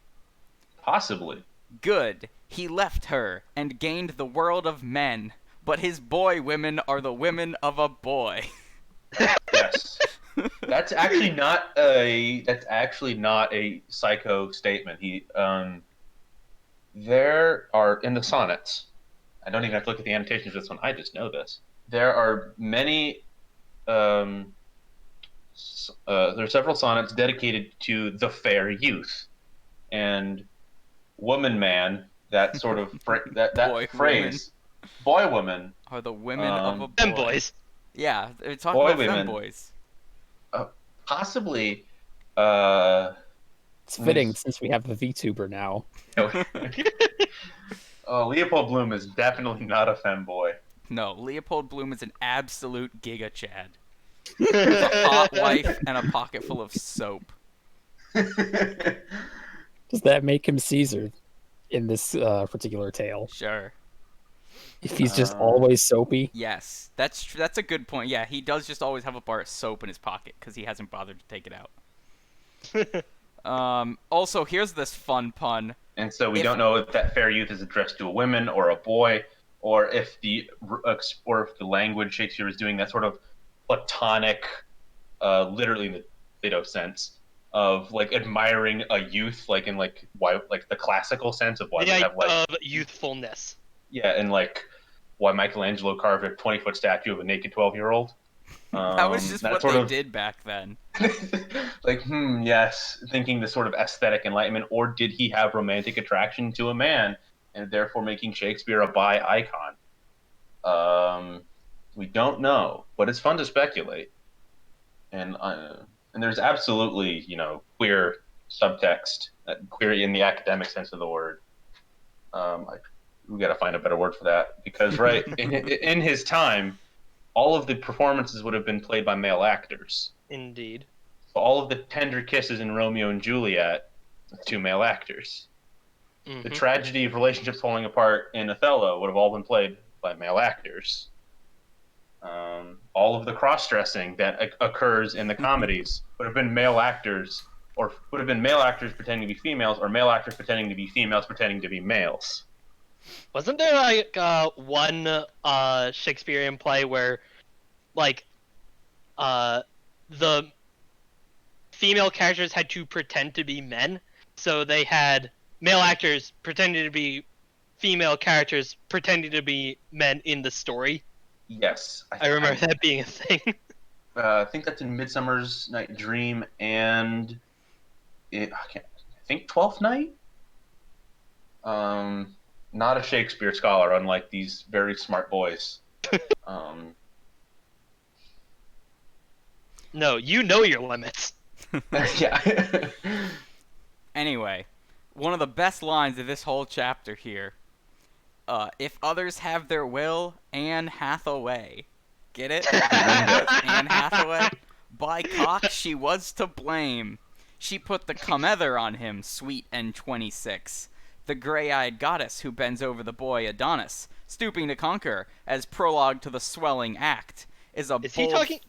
Possibly. Good. He left her and gained the world of men, but his boy women are the women of a boy. Yes. That's actually not a psycho statement. There are in the sonnets. I don't even have to look at the annotations of this one. I just know this. There are many. There are several sonnets dedicated to the fair youth, and woman man. That sort of that Boy, phrase, boy woman. Are the women of a boy. Them boys. Yeah, they're talking Boy about women. femboys. Possibly. It's fitting since we have a VTuber now. Leopold Bloom is definitely not a femboy. No, Leopold Bloom is an absolute giga chad. With a hot wife and a pocket full of soap. Does that make him Caesar in this particular tale? Sure. If he's just always soapy? Yes, that's a good point. Yeah, he does just always have a bar of soap in his pocket because he hasn't bothered to take it out. Also, here's this fun pun. And so we If- don't know if that fair youth is addressed to a woman or a boy, or if the language Shakespeare is doing that sort of platonic, literally in the Plato sense of like admiring a youth, like in like why like the classical sense of why The we idea have like of youthfulness. yeah, and like why Michelangelo carved a 20-foot statue of a naked 12-year-old. That was just what sort they of- did back then. like, yes, thinking the sort of aesthetic enlightenment, or did he have romantic attraction to a man, and therefore making Shakespeare a bi icon? We don't know, but it's fun to speculate. And there's absolutely, queer subtext, queer in the academic sense of the word. We got to find a better word for that, because right in his time, all of the performances would have been played by male actors. Indeed. So all of the tender kisses in Romeo and Juliet, 2 male actors. Mhm. The tragedy of relationships falling apart in Othello would have all been played by male actors. All of the cross-dressing that occurs in the comedies would have been male actors, or would have been male actors pretending to be females, or male actors pretending to be females pretending to be males. Wasn't there like one Shakespearean play where like the female characters had to pretend to be men? So they had male actors pretending to be female characters pretending to be men in the story. Yes, I remember that being a thing. I think that's in Midsummer's Night Dream and I think Twelfth Night. Not a Shakespeare scholar, unlike these very smart boys. No, you know your limits. Yeah. Anyway, one of the best lines of this whole chapter here. If others have their will, Anne Hathaway. Get it? Anne Hathaway? By cock, she was to blame. She put the comether on him, sweet N26. The gray-eyed goddess who bends over the boy Adonis, stooping to conquer, as prologue to the swelling act, is a Is he talking?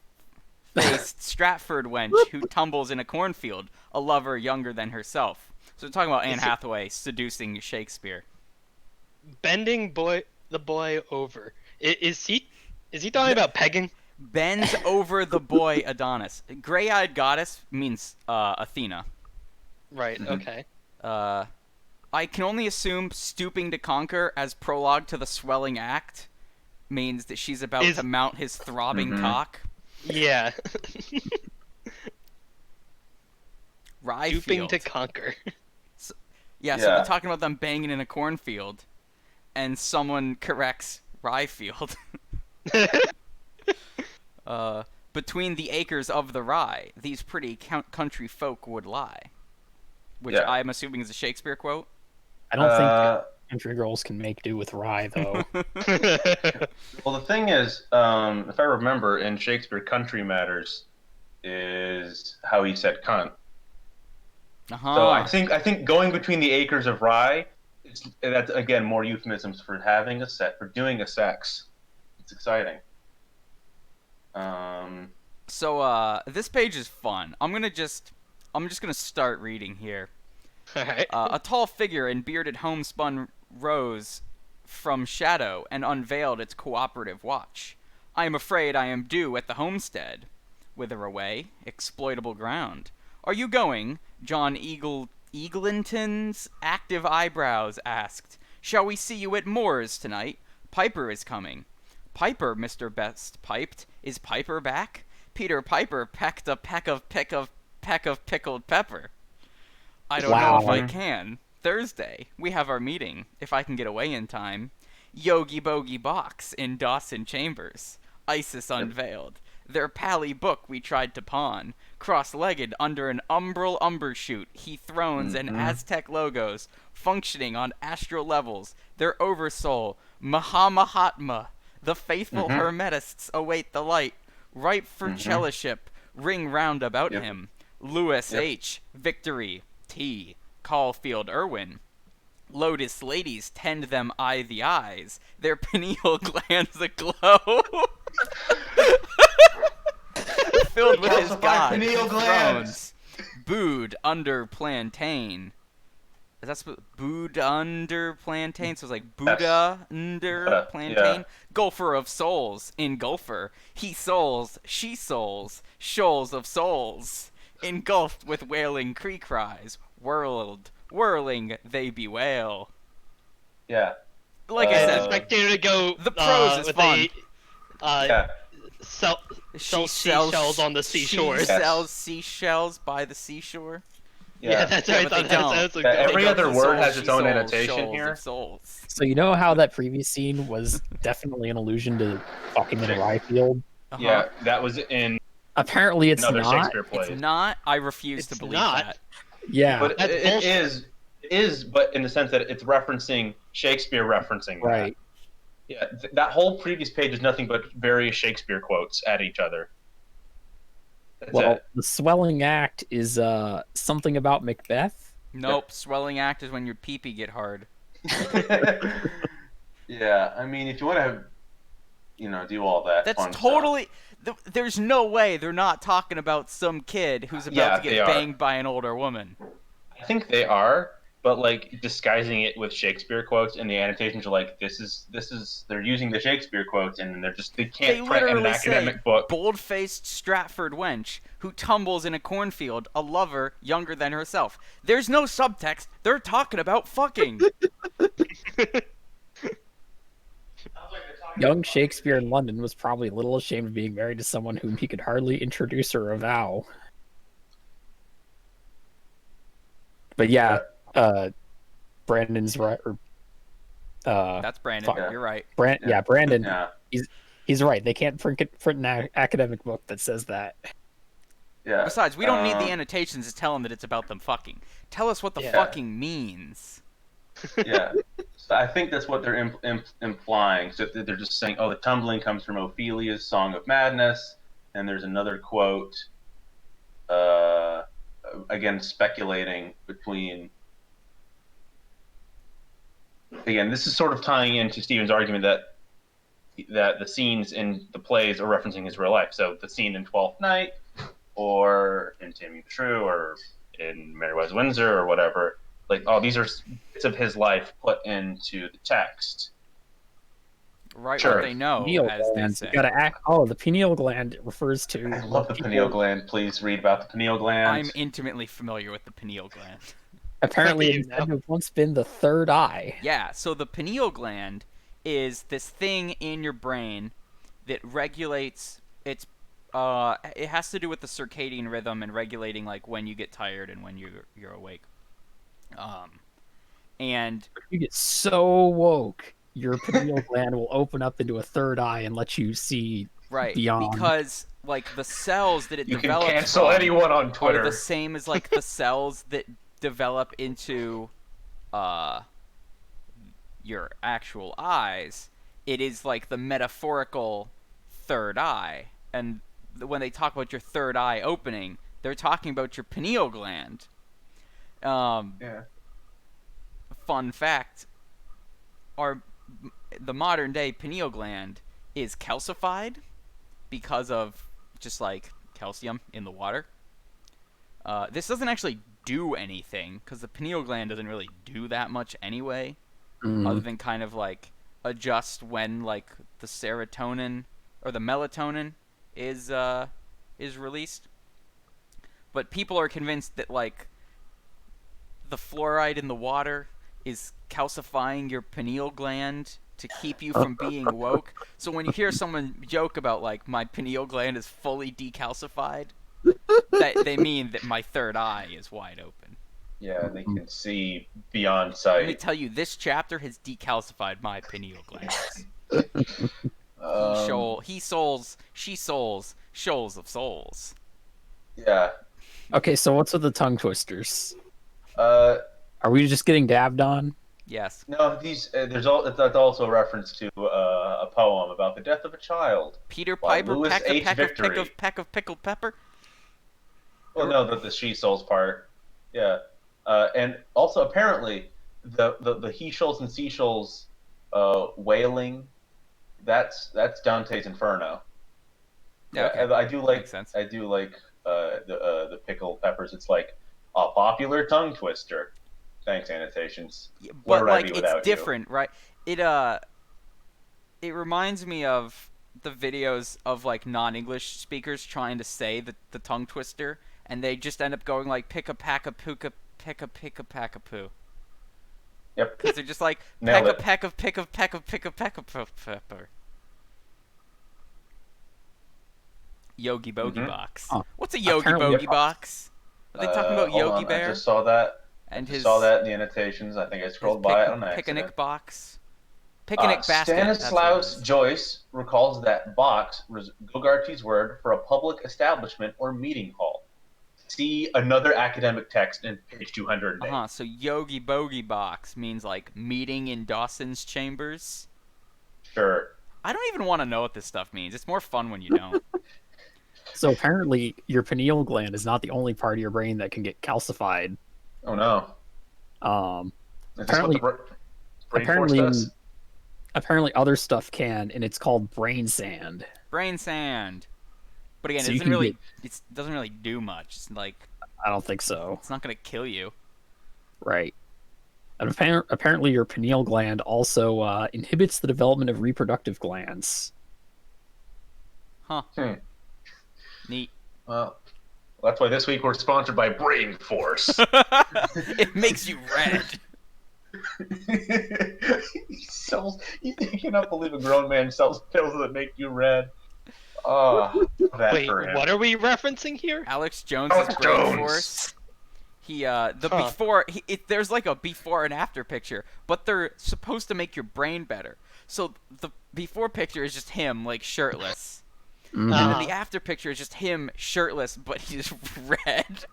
bold-faced Stratford wench who tumbles in a cornfield, a lover younger than herself. So we're talking about Anne Is he- Hathaway seducing Shakespeare. Bending the boy over. Is he talking about pegging? Bends over the boy Adonis. Gray-eyed goddess means Athena. Right. Mhm. Okay. I can only assume stooping to conquer as prologue to the swelling act means that she's about Is- to mount his throbbing Mhm. cock. Yeah. Stooping Ryefield. to conquer. Yeah, so Yeah. they're talking about them banging in a cornfield, and someone corrects Ryefield. Between the acres of the rye, these pretty country folk would lie. Which Yeah. I'm assuming is a Shakespeare quote. I don't think Uh, country girls can make do with rye though. well, the thing is, if I remember, in Shakespeare, country matters is how he said cunt. Uh-huh. So I think going between the acres of rye, that's again more euphemisms for having a set for doing a sex. It's exciting. So this page is fun. I'm just gonna start reading here. Alright. A tall figure in bearded homespun rose from shadow and unveiled its cooperative watch. I am afraid I am due at the homestead. Whither away? Exploitable ground. Are you going? John Eglinton's active eyebrows asked. Shall we see you at Moore's tonight? Piper is coming. Piper, Mr. Best piped. Is Piper back? Peter Piper pecked a peck of pickled pepper. I don't know if I Wow. can. Thursday, we have our meeting, if I can get away in time. Yogi Bogey Box in Dawson Chambers. Isis unveiled. Their pally book we tried to pawn. Cross-legged under an umbral umbershoot, he thrones and Aztec logos, functioning on astral levels. Their oversoul, Mahamahatma. The faithful Hermetists await the light. Ripe for celliship, ring round about Yep. him. Lewis Yep. H. Victory. T. Caulfield Irwin. Lotus ladies tend them eye the eyes, their pineal glands aglow. Filled with his Calcified gods, pineal glands. thrones, booed under plantain. Is that booed under plantain? So it's like Buddha under Buddha, plantain. yeah. Golfer of souls, engulfer. He souls, she souls, shoals of souls. Engulfed with wailing cree cries, whirling they bewail. Yeah. Like I I said, expect you to go. the prose is with fun. Yeah. Sell she seashells on the seashores. She sells seashells by the seashore. Yeah, that's Yeah, right. but they don't. That's a Yeah, good every one. other Engulfed word souls, has its she own souls, annotation shoals here. of souls. So you know how that previous scene was definitely an allusion to fucking in a rye field? Uh-huh. Yeah, that was in Apparently it's another not. Shakespeare play. It's not. I refuse to It's believe not. that. Yeah, But That's it bullshit. is, but in the sense that it's referencing Shakespeare referencing that. right. Yeah, that whole previous page is nothing but various Shakespeare quotes at each other. That's Well, the swelling act is something about Macbeth. Nope. Swelling act is when your pee-pee get hard. it. Yeah, I mean, if you want to, do all that. That's fun totally. There's no way they're not talking about some kid who's about Yeah, to they get are. banged by an older woman. stuff. I think they are, but like disguising it with Shakespeare quotes, and the annotations are like, this is. They're using the Shakespeare quotes, and they can't They print an literally academic say, book. bold-faced Stratford wench who tumbles in a cornfield, a lover younger than herself. There's no subtext. They're talking about fucking. Young Shakespeare in London was probably a little ashamed of being married to someone whom he could hardly introduce or avow. But yeah, Brandon's right. Or, That's Brandon. Fuck. You're right. Yeah. Brandon, Yeah, he's right. They can't print an academic book that says that. yeah. Besides, we don't need the annotations to tell them that it's about them fucking. Tell us what the Yeah. fucking means. Yeah. So I think that's what they're implying. So they're just saying, oh, the tumbling comes from Ophelia's Song of Madness. And there's another quote again, speculating between. Again, this is sort of tying into Steven's argument that the scenes in the plays are referencing his real life. So the scene in Twelfth Night, or in Taming the Shrew, or in Mary Wes Windsor, or whatever. Like, oh, these are bits of his life put into the text. Right, Sure. what they know, Pineal as they glands. say. You gotta act. Oh, the pineal gland refers to. I love the people- pineal gland. Please read about the pineal gland. I'm intimately familiar with the pineal gland. Apparently, Fuck you, it's now. said to have once been the third eye. Yeah, so the pineal gland is this thing in your brain that regulates it has to do with the circadian rhythm and regulating like when you get tired and when you're awake. And You get so woke, your pineal gland will open up into a third eye and let you see. right, Beyond. because like the cells that it you can develops cancel from anyone on are Twitter. the same as like the cells that develop into your actual eyes. It is like the metaphorical third eye, and when they talk about your third eye opening, they're talking about your pineal gland. Yeah. Fun fact: the modern day pineal gland is calcified because of just like calcium in the water. This doesn't actually do anything because the pineal gland doesn't really do that much anyway, other than kind of like adjust when like the serotonin or the melatonin is released. But people are convinced that like the fluoride in the water is calcifying your pineal gland to keep you from being woke. So when you hear someone joke about like my pineal gland is fully decalcified, they mean that my third eye is wide open. Yeah, they can see beyond Let me sight. tell you, this chapter has decalcified my pineal glands. He souls, she souls, shoals of souls. Yeah. Okay, so what's with the tongue twisters? Uh, Are we just getting dabbed on? Yes. no, that's also a reference to a poem about the death of a child. Peter By Piper, Louis peck H. of Victory. pickled pepper. Well, no, the she souls part. Yeah. And also apparently the he shoals and sea shoals wailing, that's Dante's Inferno. Yeah, okay. I do like Makes sense. the pickled peppers. It's like a popular tongue twister. Thanks, annotations. Yeah, Where but would I like be it's without you? different, right? It reminds me of the videos of like non-English speakers trying to say the tongue twister, and they just end up going like pick a pack a pooka pick a pack a poo. Yep. Because they're just like Nailed it. peck of pepper. Yogi Bogey Mhm. box. Oh, What's a Yogi apparently- Bogey box? Are they talking about Hold Yogi on, Bear I just saw that. and I his saw that in the annotations. I think I his scrolled by it on accident. picnic box? Picnic basket. Stanislaus that's what it is. Joyce recalls that box was Gogarty's word for a public establishment or meeting hall. See another academic text in page 208. So Yogi Bogey box means like meeting in Dawson's chambers. Sure. I don't even want to know what this stuff means. It's more fun when you don't. So apparently, your pineal gland is not the only part of your brain that can get calcified. Oh no. Apparently- Is this what the brain force apparently, does? apparently, other stuff can, and it's called brain sand. Brain sand. But again, So it you doesn't can really get- it doesn't really do much. It's like I don't think so. it's not gonna kill you. Right. And apparently, your pineal gland also inhibits the development of reproductive glands. Huh. Hmm. Neat. Well, that's why this week we're sponsored by Brain Force. It makes you red. You cannot believe a grown man sells pills that make you red. Oh, that Wait, for him. what are we referencing here? Alex Jones' Alex Brain Jones. Force. The Huh. before there's like a before and after picture, but they're supposed to make your brain better. So the before picture is just him like shirtless, Mhm. and Uh-huh. then the after picture is just him shirtless, but he's red.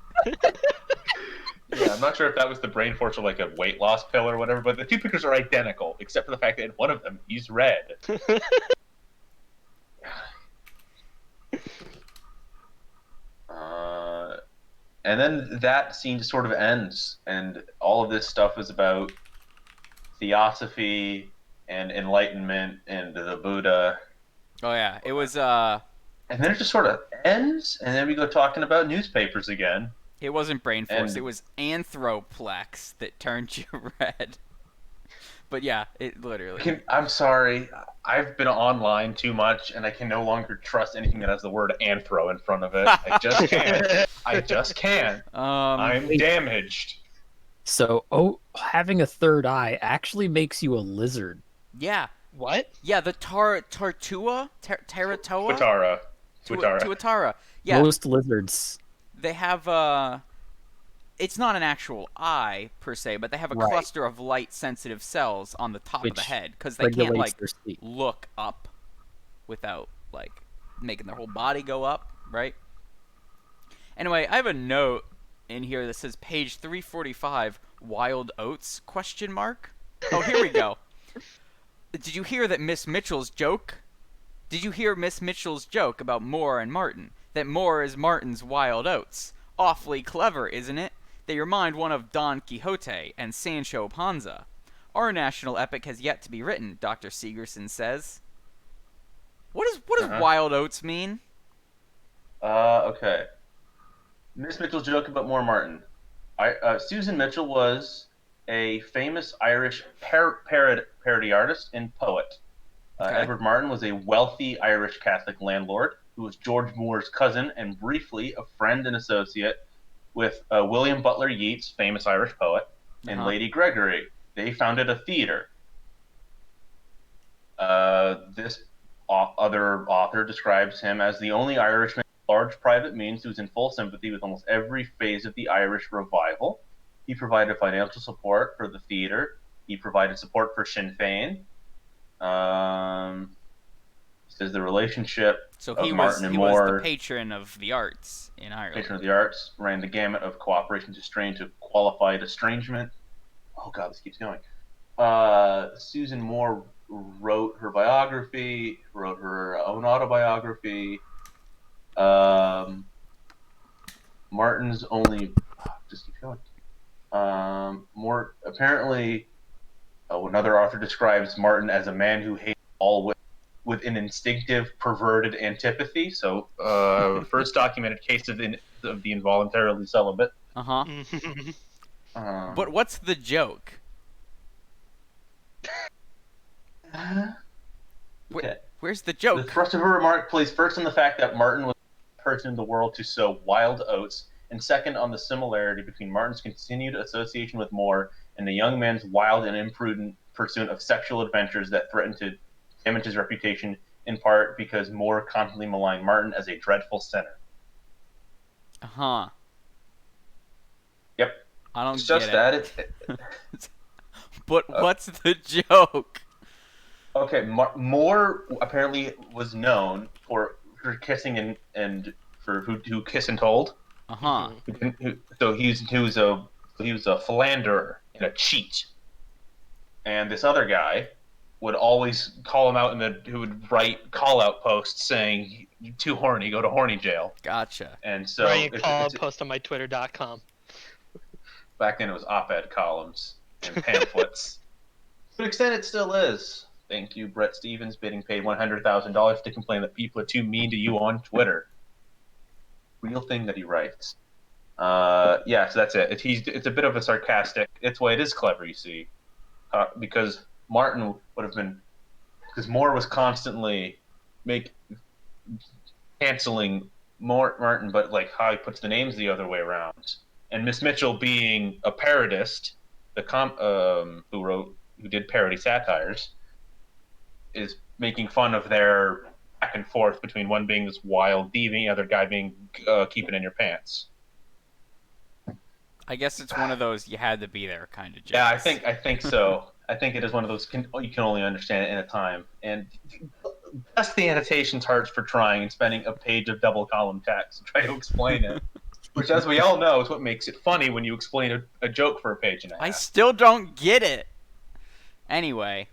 Yeah, I'm not sure if that was the Brain Force or like a weight loss pill or whatever, but the two pictures are identical, except for the fact that in one of them he's red. And then that scene just sort of ends, and all of this stuff is about theosophy and enlightenment and the Buddha. Oh yeah, it was And then it just sort of ends, and then we go talking about newspapers again. it wasn't brain force. And- It was anthroplex that turned you red. But yeah, it literally. I'm sorry, I've been online too much, and I can no longer trust anything that has the word anthro in front of it. I just can't. I just can't. I'm damaged. So, having a third eye actually makes you a lizard. Yeah, What? yeah. The Tartua, Teratoa, Tuatara. Tuatara. Tuatara. Yeah, Most lizards. they have it's not an actual eye per se, but they have a Right. cluster of light-sensitive cells on the top of the Which head because they can't regulates like their speed. look up without like making their whole body go up, right? Anyway, I have a note in here that says page 345 wild oats question mark. Oh, here we go. Did you hear that Miss Mitchell's joke? Did you hear Miss Mitchell's joke about Moore and Martin? That Moore is Martin's wild oats. Awfully clever, isn't it? They remind one of Don Quixote and Sancho Panza. Our national epic has yet to be written, Dr. Segerson says. What does wild oats mean? Okay. Miss Mitchell's joke about Moore Martin. Susan Mitchell was a famous Irish parody artist and poet. Okay. Edward Martin was a wealthy Irish Catholic landlord who was George Moore's cousin and briefly a friend and associate with William Butler Yeats, famous Irish poet, and Uh-huh. Lady Gregory. They founded a theater. This other author describes him as the only Irishman with large private means who was in full sympathy with almost every phase of the Irish revival. He provided financial support for the theater. He provided support for Sinn Féin. Says the relationship So of he was Martin and he was Moore, the patron of the arts in Ireland. patron of the arts, ran the gamut of cooperation to strain to qualified estrangement. Oh God, this keeps going. Susan Moore wrote her biography, wrote her own autobiography. Martin's only just keep going. More apparently, another author describes Martin as a man who hates all with an instinctive, perverted antipathy. So, first documented case of the involuntarily celibate. Uh-huh. But what's the joke? Okay. Where's the The joke? thrust of her remark plays first on the fact that Martin was the person in the world to sow wild oats, and second on the similarity between Martin's continued association with Moore and the young man's wild and imprudent pursuit of sexual adventures that threatened to damage his reputation, in part because Moore constantly maligned Martin as a dreadful sinner. Uh-huh. Yep. I don't It's just get it. that. But what's the joke? Okay, Moore apparently was known for kissing and for who kiss and told. Uh-huh. So he was a philanderer and a cheat. And this other guy would always call him out who would write call out posts saying, "You're too horny, go to horny jail." Gotcha. And so Ryan, call it's, post on my twitter.com. back then it was op-ed columns and pamphlets. To an extent, it still is. Thank you, Brett Stevens, getting paid $100,000 to complain that people are too mean to you on Twitter. Real thing that he writes. Yeah, so that's it. It's a bit of a sarcastic. It's why it is clever, you see, because Martin would have been, because Moore was constantly canceling Martin, but like how he puts the names the other way around. And Miss Mitchell being a parodist, who did parody satires, is making fun of their back and forth between one being this wild thieving, the other guy being keep it in your pants. I guess it's one of those you had to be there kind of jokes. Yeah, I think so. I think it is one of those you can only understand it in a time. And bless the annotations hearts for trying and spending a page of double column text to try to explain it. Which, as we all know, is what makes it funny when you explain a joke for a page and a half. I still don't get it. Anyway.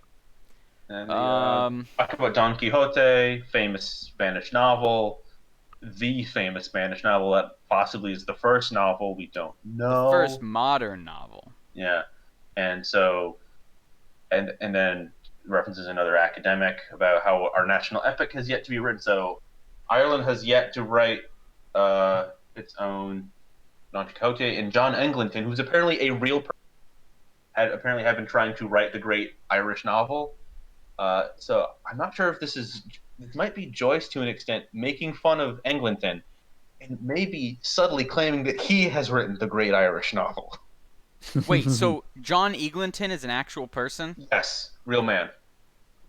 And talk about Don Quixote, famous Spanish novel. the famous Spanish novel that possibly is the first novel. We don't know. The first modern novel. Yeah, and so, and then references another academic about how our national epic has yet to be written. So, Ireland has yet to write its own Don Quixote, and John Eglinton, who's apparently a real person, had been trying to write the great Irish novel. So I'm not sure if this might be Joyce to an extent making fun of Eglinton, and maybe subtly claiming that he has written the great Irish novel. Wait, so John Eglinton is an actual person? Yes, real man,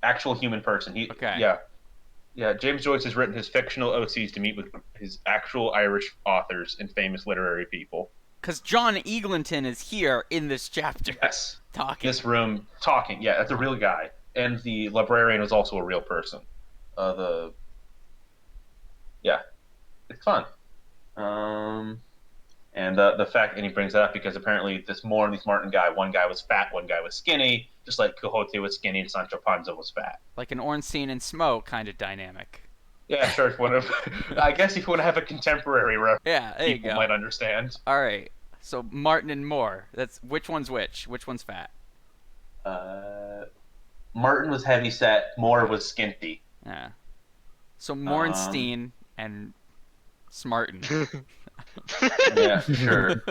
actual human person. Okay. Yeah. James Joyce has written his fictional OCs to meet with his actual Irish authors and famous literary people. Because John Eglinton is here in this chapter. Yes, Talking. this room talking. Yeah, that's a real guy, and the librarian was also a real person. It's fun. And the fact, and he brings that up because apparently this Martin guy, one guy was fat, one guy was skinny, just like Quixote was skinny and Sancho Panza was fat. Like an Ornstein and Smoke kind of dynamic. Yeah, sure. I guess if you want to have a contemporary reference, Yeah, there you people go. might understand. All right. So Martin and Moore. That's which one's which? Which one's fat? Martin was heavy set, Moore was skinty. Yeah. So Morenstein and Smartin. Yeah, sure.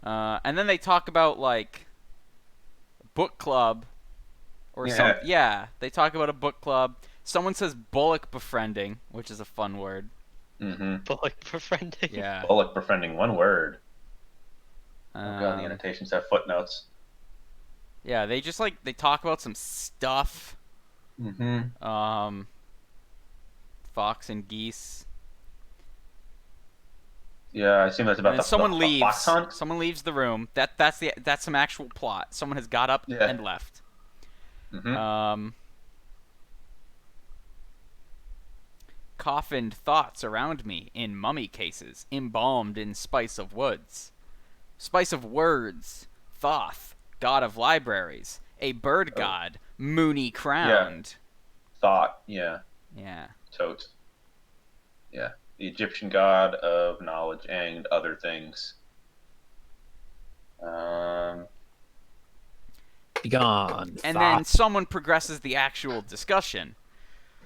And then they talk about like book club or something. Yeah, they talk about a book club. Someone says bullock befriending, which is a fun word. Mm-hmm. Bullock befriending. Yeah. Bullock befriending, one word. Oh god, the annotations have footnotes. Yeah, they just like they talk about some stuff. Mm-hmm. Fox and geese. Yeah, I assume that's about And then someone the leaves. fox hunt. Someone leaves the room. That's some actual plot. Someone has got up Yeah. and left. Mm-hmm. Coffined thoughts around me in mummy cases, embalmed in spice of woods. Spice of words. Thoth, god of libraries. A bird god, moony crowned. Thought, yeah. Yeah. Totes. Yeah. The Egyptian god of knowledge and other things. Begone. And thought. then someone progresses the actual discussion.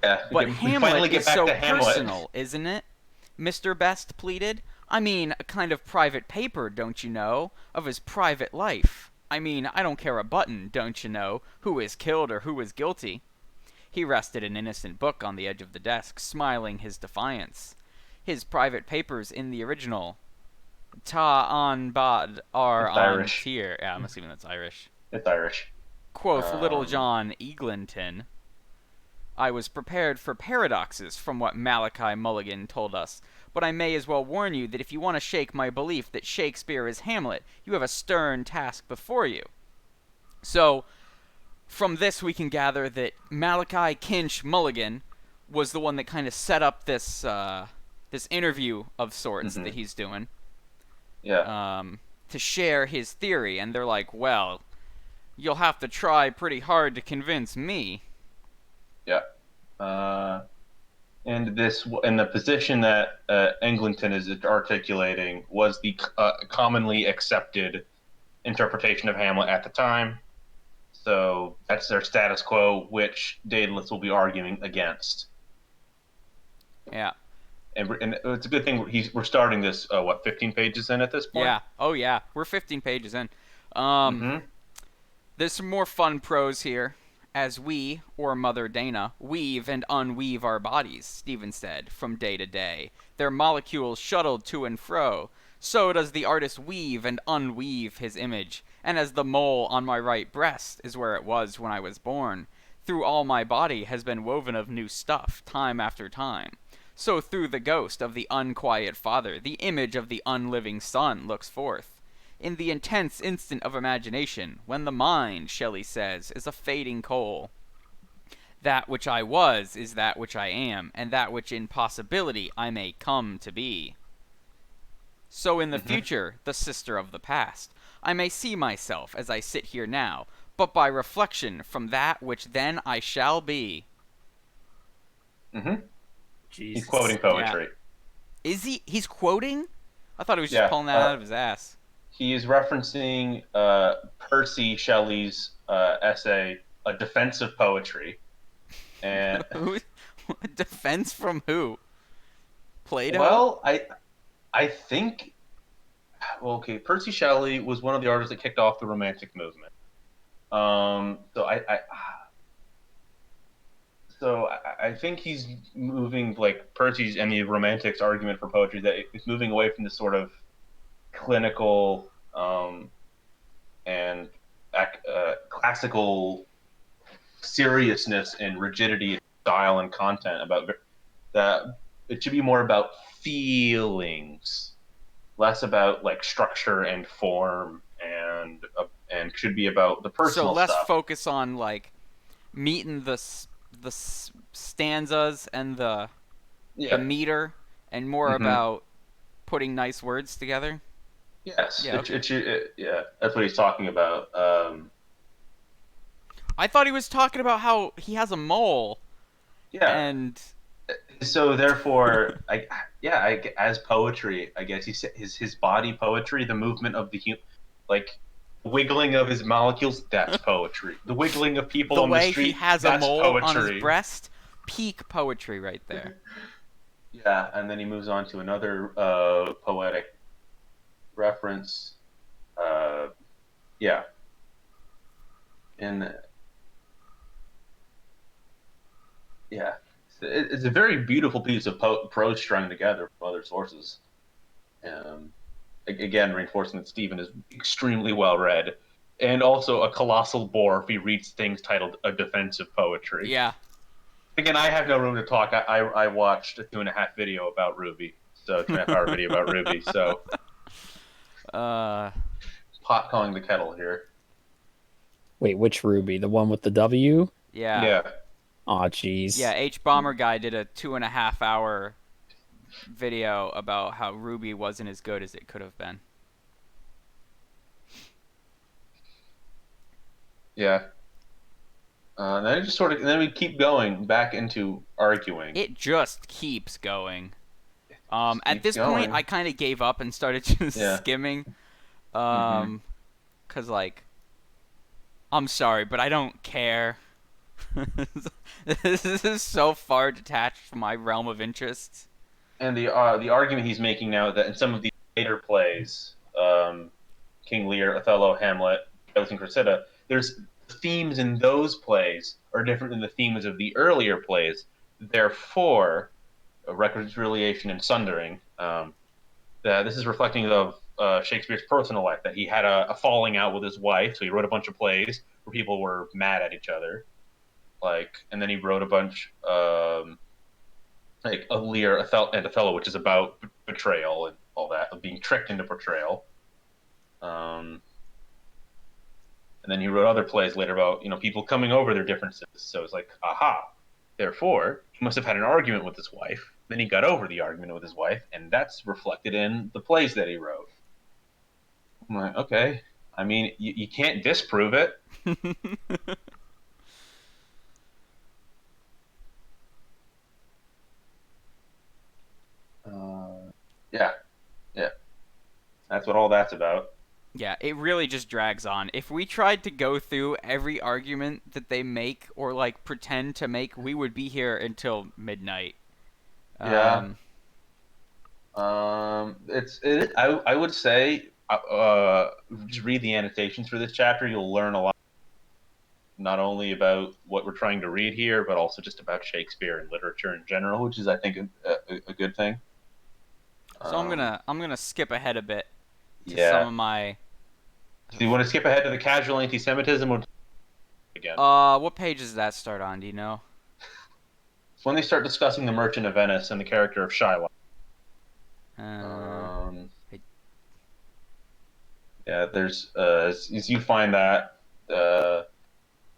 Yeah, But we finally Hamlet get is back so to Hamlet. personal, isn't it? Mr. Best pleaded. I mean, a kind of private paper, don't you know, of his private life. I mean, I don't care a button, don't you know, who is killed or who is guilty. He rested an innocent book on the edge of the desk, smiling his defiance. His private papers in the original. Ta an bad are It's on Irish. tier. Yeah, I'm assuming that's Irish. It's Irish. Quoth Little Um, John Eglinton. I was prepared for paradoxes from what Malachi Mulligan told us, but I may as well warn you that if you want to shake my belief that Shakespeare is Hamlet, you have a stern task before you. So, from this we can gather that Malachi Kinch Mulligan was the one that kind of set up this this interview of sorts Mhm. that he's doing Yeah. to share his theory, and they're like, well, you'll have to try pretty hard to convince me. Yeah. And the position that Eglinton is articulating was the commonly accepted interpretation of Hamlet at the time. So that's their status quo, which Daedalus will be arguing against. Yeah. And it's a good thing we're starting this, 15 pages in at this point? Yeah. Oh, yeah. We're 15 pages in. Mhm. There's some more fun prose here. As we, or Mother Dana, weave and unweave our bodies, Stephen said, from day to day, their molecules shuttled to and fro, so does the artist weave and unweave his image, and as the mole on my right breast is where it was when I was born, through all my body has been woven of new stuff, time after time. So through the ghost of the unquiet father, the image of the unliving son looks forth. In the intense instant of imagination, when the mind, Shelley says, is a fading coal. That which I was is that which I am, and that which in possibility I may come to be. So in the future, the sister of the past, I may see myself as I sit here now, but by reflection from that which then I shall be. He's Jesus. quoting poetry. Is he? He's quoting? I thought he was Yeah, just pulling that out of his ass. He is referencing Percy Shelley's essay, "A Defense of Poetry," and Who? Defense from who? Plato? well, I think, well, okay, Percy Shelley was one of the artists that kicked off the Romantic movement. So I think he's moving, like, Percy's and the Romantics argument for poetry, that it's moving away from this sort of clinical and classical seriousness and rigidity of style and content, about that it should be more about feelings, less about like structure and form, and should be about the So personal let's stuff. focus on like meeting the stanzas and the Yeah. meter, and more Mhm. about putting nice words together. Yes. Yeah, okay. Yeah. That's what he's talking about. I thought he was talking about how he has a mole, Yeah. and So therefore, as poetry, I guess his body poetry, the movement of like wiggling of his molecules, that's poetry. The wiggling of people the on the way street, he has a that's mole poetry. on his breast, peak poetry right there. Yeah, and then he moves on to another poetic reference. Yeah. And yeah, it's a very beautiful piece of prose strung together from other sources. Again, reinforcing that Stephen is extremely well read, and also a colossal bore if he reads things titled "A Defense of Poetry." Yeah. Again, I have no room to talk. I watched a 2.5 video about Ruby, so 2.5 hour video about Ruby. So pot calling the kettle here. Wait, which Ruby? The one with the W? Yeah. Yeah. Aw, jeez. Yeah, H Bomber Guy did a 2.5 hour video about how Ruby wasn't as good as it could have been. Yeah. Then it just sort of, and then we keep going back into arguing. It just keeps going. At keeps this going. point, I kind of gave up and started just Yeah. skimming. Cause like, I'm sorry, but I don't care. This is so far detached from my realm of interests. And the argument he's making now, that in some of these later plays, King Lear, Othello, Hamlet, Faust, and Cressida, there's themes in those plays are different than the themes of the earlier plays. Therefore, reconciliation and sundering. That this is reflecting of Shakespeare's personal life, that he had a falling out with his wife, so he wrote a bunch of plays where people were mad at each other, and then he wrote a bunch like of Lear and Othello, which is about betrayal and all that, of being tricked into portrayal. And then he wrote other plays later about people coming over their differences. So it's like, aha, therefore he must have had an argument with his wife. Then he got over the argument with his wife, and that's reflected in the plays that he wrote. I'm like, okay. I mean, you can't disprove it. Yeah. That's what all that's about. Yeah, it really just drags on. If we tried to go through every argument that they make or like pretend to make, we would be here until midnight. Yeah. I would say just read the annotations for this chapter. You'll learn a lot, not only about what we're trying to read here, but also just about Shakespeare and literature in general, which is, I think, a good thing. So I'm gonna skip ahead a bit to Yeah. some of my. Do you want to skip ahead to the casual anti-Semitism or again? What page does that start on? Do you know? It's when they start discussing the Merchant of Venice and the character of Shylock. Yeah, there's as you find that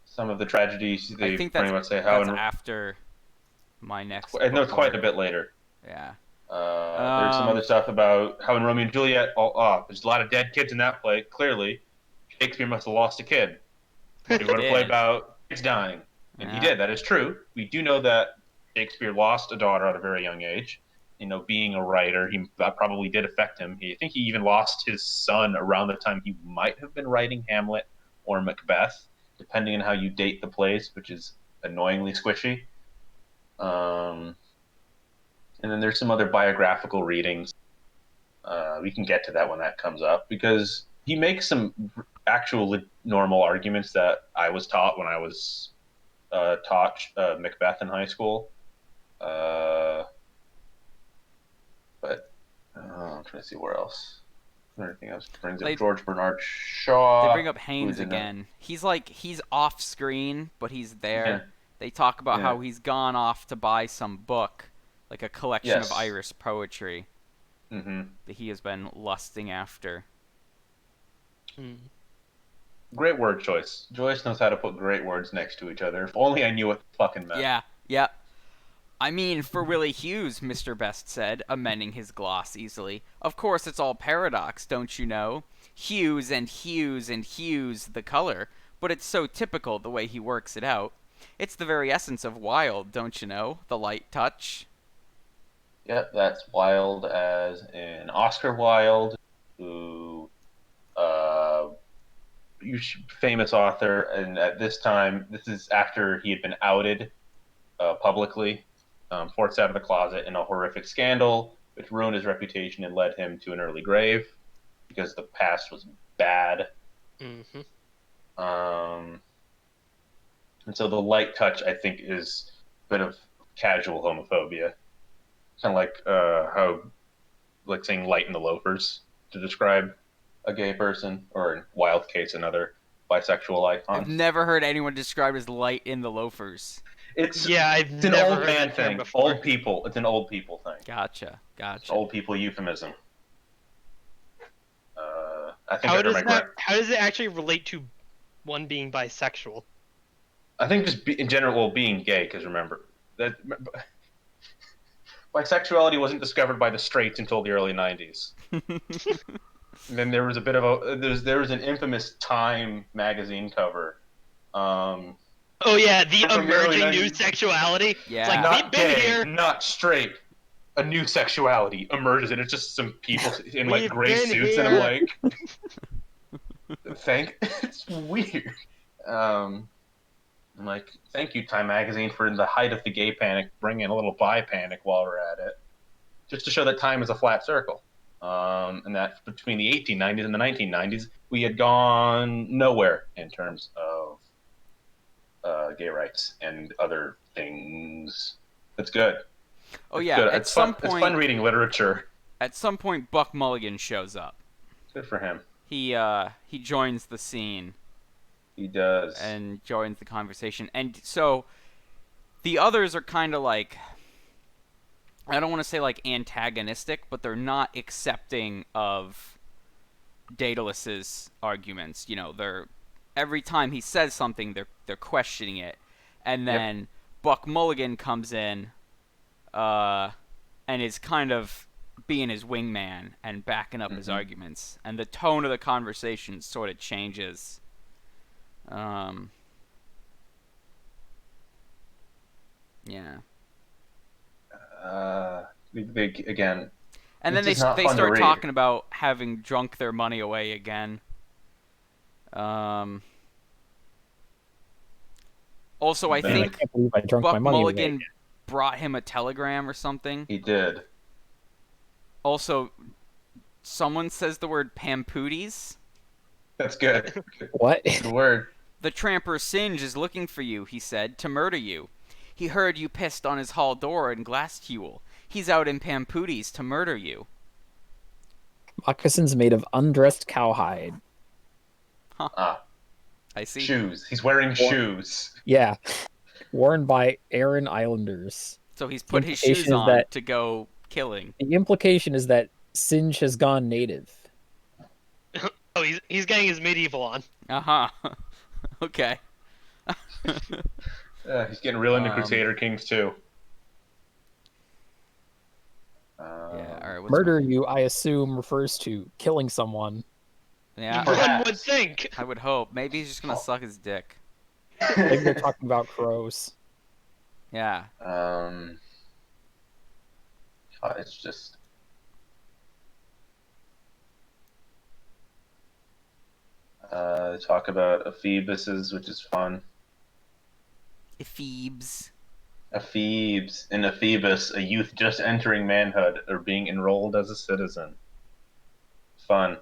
some of the tragedies they I think pretty much say how. that's after my next. I know it's quite a bookmark. bit later. Yeah. There's some other stuff about how in Romeo and Juliet, there's a lot of dead kids in that play. Clearly, Shakespeare must have lost a kid. He wrote a play did. about kids dying, and he Yeah. did. That is true. We do know that Shakespeare lost a daughter at a very young age. Being a writer, that probably did affect him. I think he even lost his son around the time he might have been writing Hamlet or Macbeth, depending on how you date the plays, which is annoyingly squishy. And then there's some other biographical readings. We can get to that when that comes up, because he makes some actual normal arguments that I was taught when I was taught Macbeth in high school. But I'm trying to see where else. Anything else brings up George Bernard Shaw. They bring up Haynes again. He's off screen, but he's there. Yeah. They talk about how he's gone off to buy some book, like a collection of Irish poetry that he has been lusting after. Great word choice. Joyce knows how to put great words next to each other. If only I knew what the fucking meant. Yeah. I mean, for Willie Hughes, Mr. Best said, amending his gloss easily. Of course, it's all paradox, don't you know? Hughes and Hughes and Hughes, the color. But it's so typical the way he works it out. It's the very essence of Wilde, don't you know? The light touch. Yep, that's Wilde as in Oscar Wilde, who, famous author, and at this time, this is after he had been outed publicly, forced out of the closet in a horrific scandal, which ruined his reputation and led him to an early grave, because the past was bad. Mm-hmm. And so the light touch, I think, is a bit of casual homophobia. Kind of like how, like saying light in the loafers to describe a gay person, or in Wild Case, another bisexual icon. I've never heard anyone described as light in the loafers. It's an old man thing. Old people. It's an old people thing. Gotcha. It's old people euphemism. I think how does it actually relate to one being bisexual? I think just in general, being gay, because remember that bisexuality wasn't discovered by the straights until the early 90s. And then there was a bit of there was an infamous Time magazine cover. Oh yeah, the emerging new sexuality. Yeah, it's like, not we've been gay, here. not straight. A new sexuality emerges, and it's just some people in like gray suits, here. and I'm like, it's weird. I'm like, thank you, Time magazine, for in the height of the gay panic, bringing in a little bi panic while we're at it, just to show that time is a flat circle. And that between the 1890s and the 1990s, we had gone nowhere in terms of gay rights and other things. That's good. Oh yeah, good. at some point, it's fun reading literature. At some point, Buck Mulligan shows up. Good for him. He joins the scene. He does. And joins the conversation. And so the others are kind of like, I don't want to say like antagonistic, but they're not accepting of Daedalus's arguments. They're every time he says something, they're questioning it. And then Buck Mulligan comes in and is kind of being his wingman and backing up his arguments. And the tone of the conversation sort of changes. Yeah. Again. And then they start talking about having drunk their money away again. Also, I think Buck Mulligan brought him a telegram or something. He did. Also, someone says the word pampooties. That's good. What? Good word. The tramper Singe is looking for you, he said, to murder you. He heard you pissed on his hall door in Glassthewel. He's out in pampooties to murder you. Moccasins made of undressed cowhide. Huh. I see. Shoes. He's wearing shoes. Yeah. Worn by Aran Islanders. So he's put his shoes on to go killing. The implication is that Singe has gone native. Oh, he's getting his medieval on. Uh-huh. Okay. He's getting real into Crusader Kings too. Yeah. All right. Murder you, I assume, refers to killing someone. Yeah. One would think. I would hope. Maybe he's just gonna suck his dick. I think they're talking about crows. Yeah. It's just. Talk about Ephebuses, which is fun. Ephebes. Ephebes. In Ephebus, a youth just entering manhood or being enrolled as a citizen. Fun.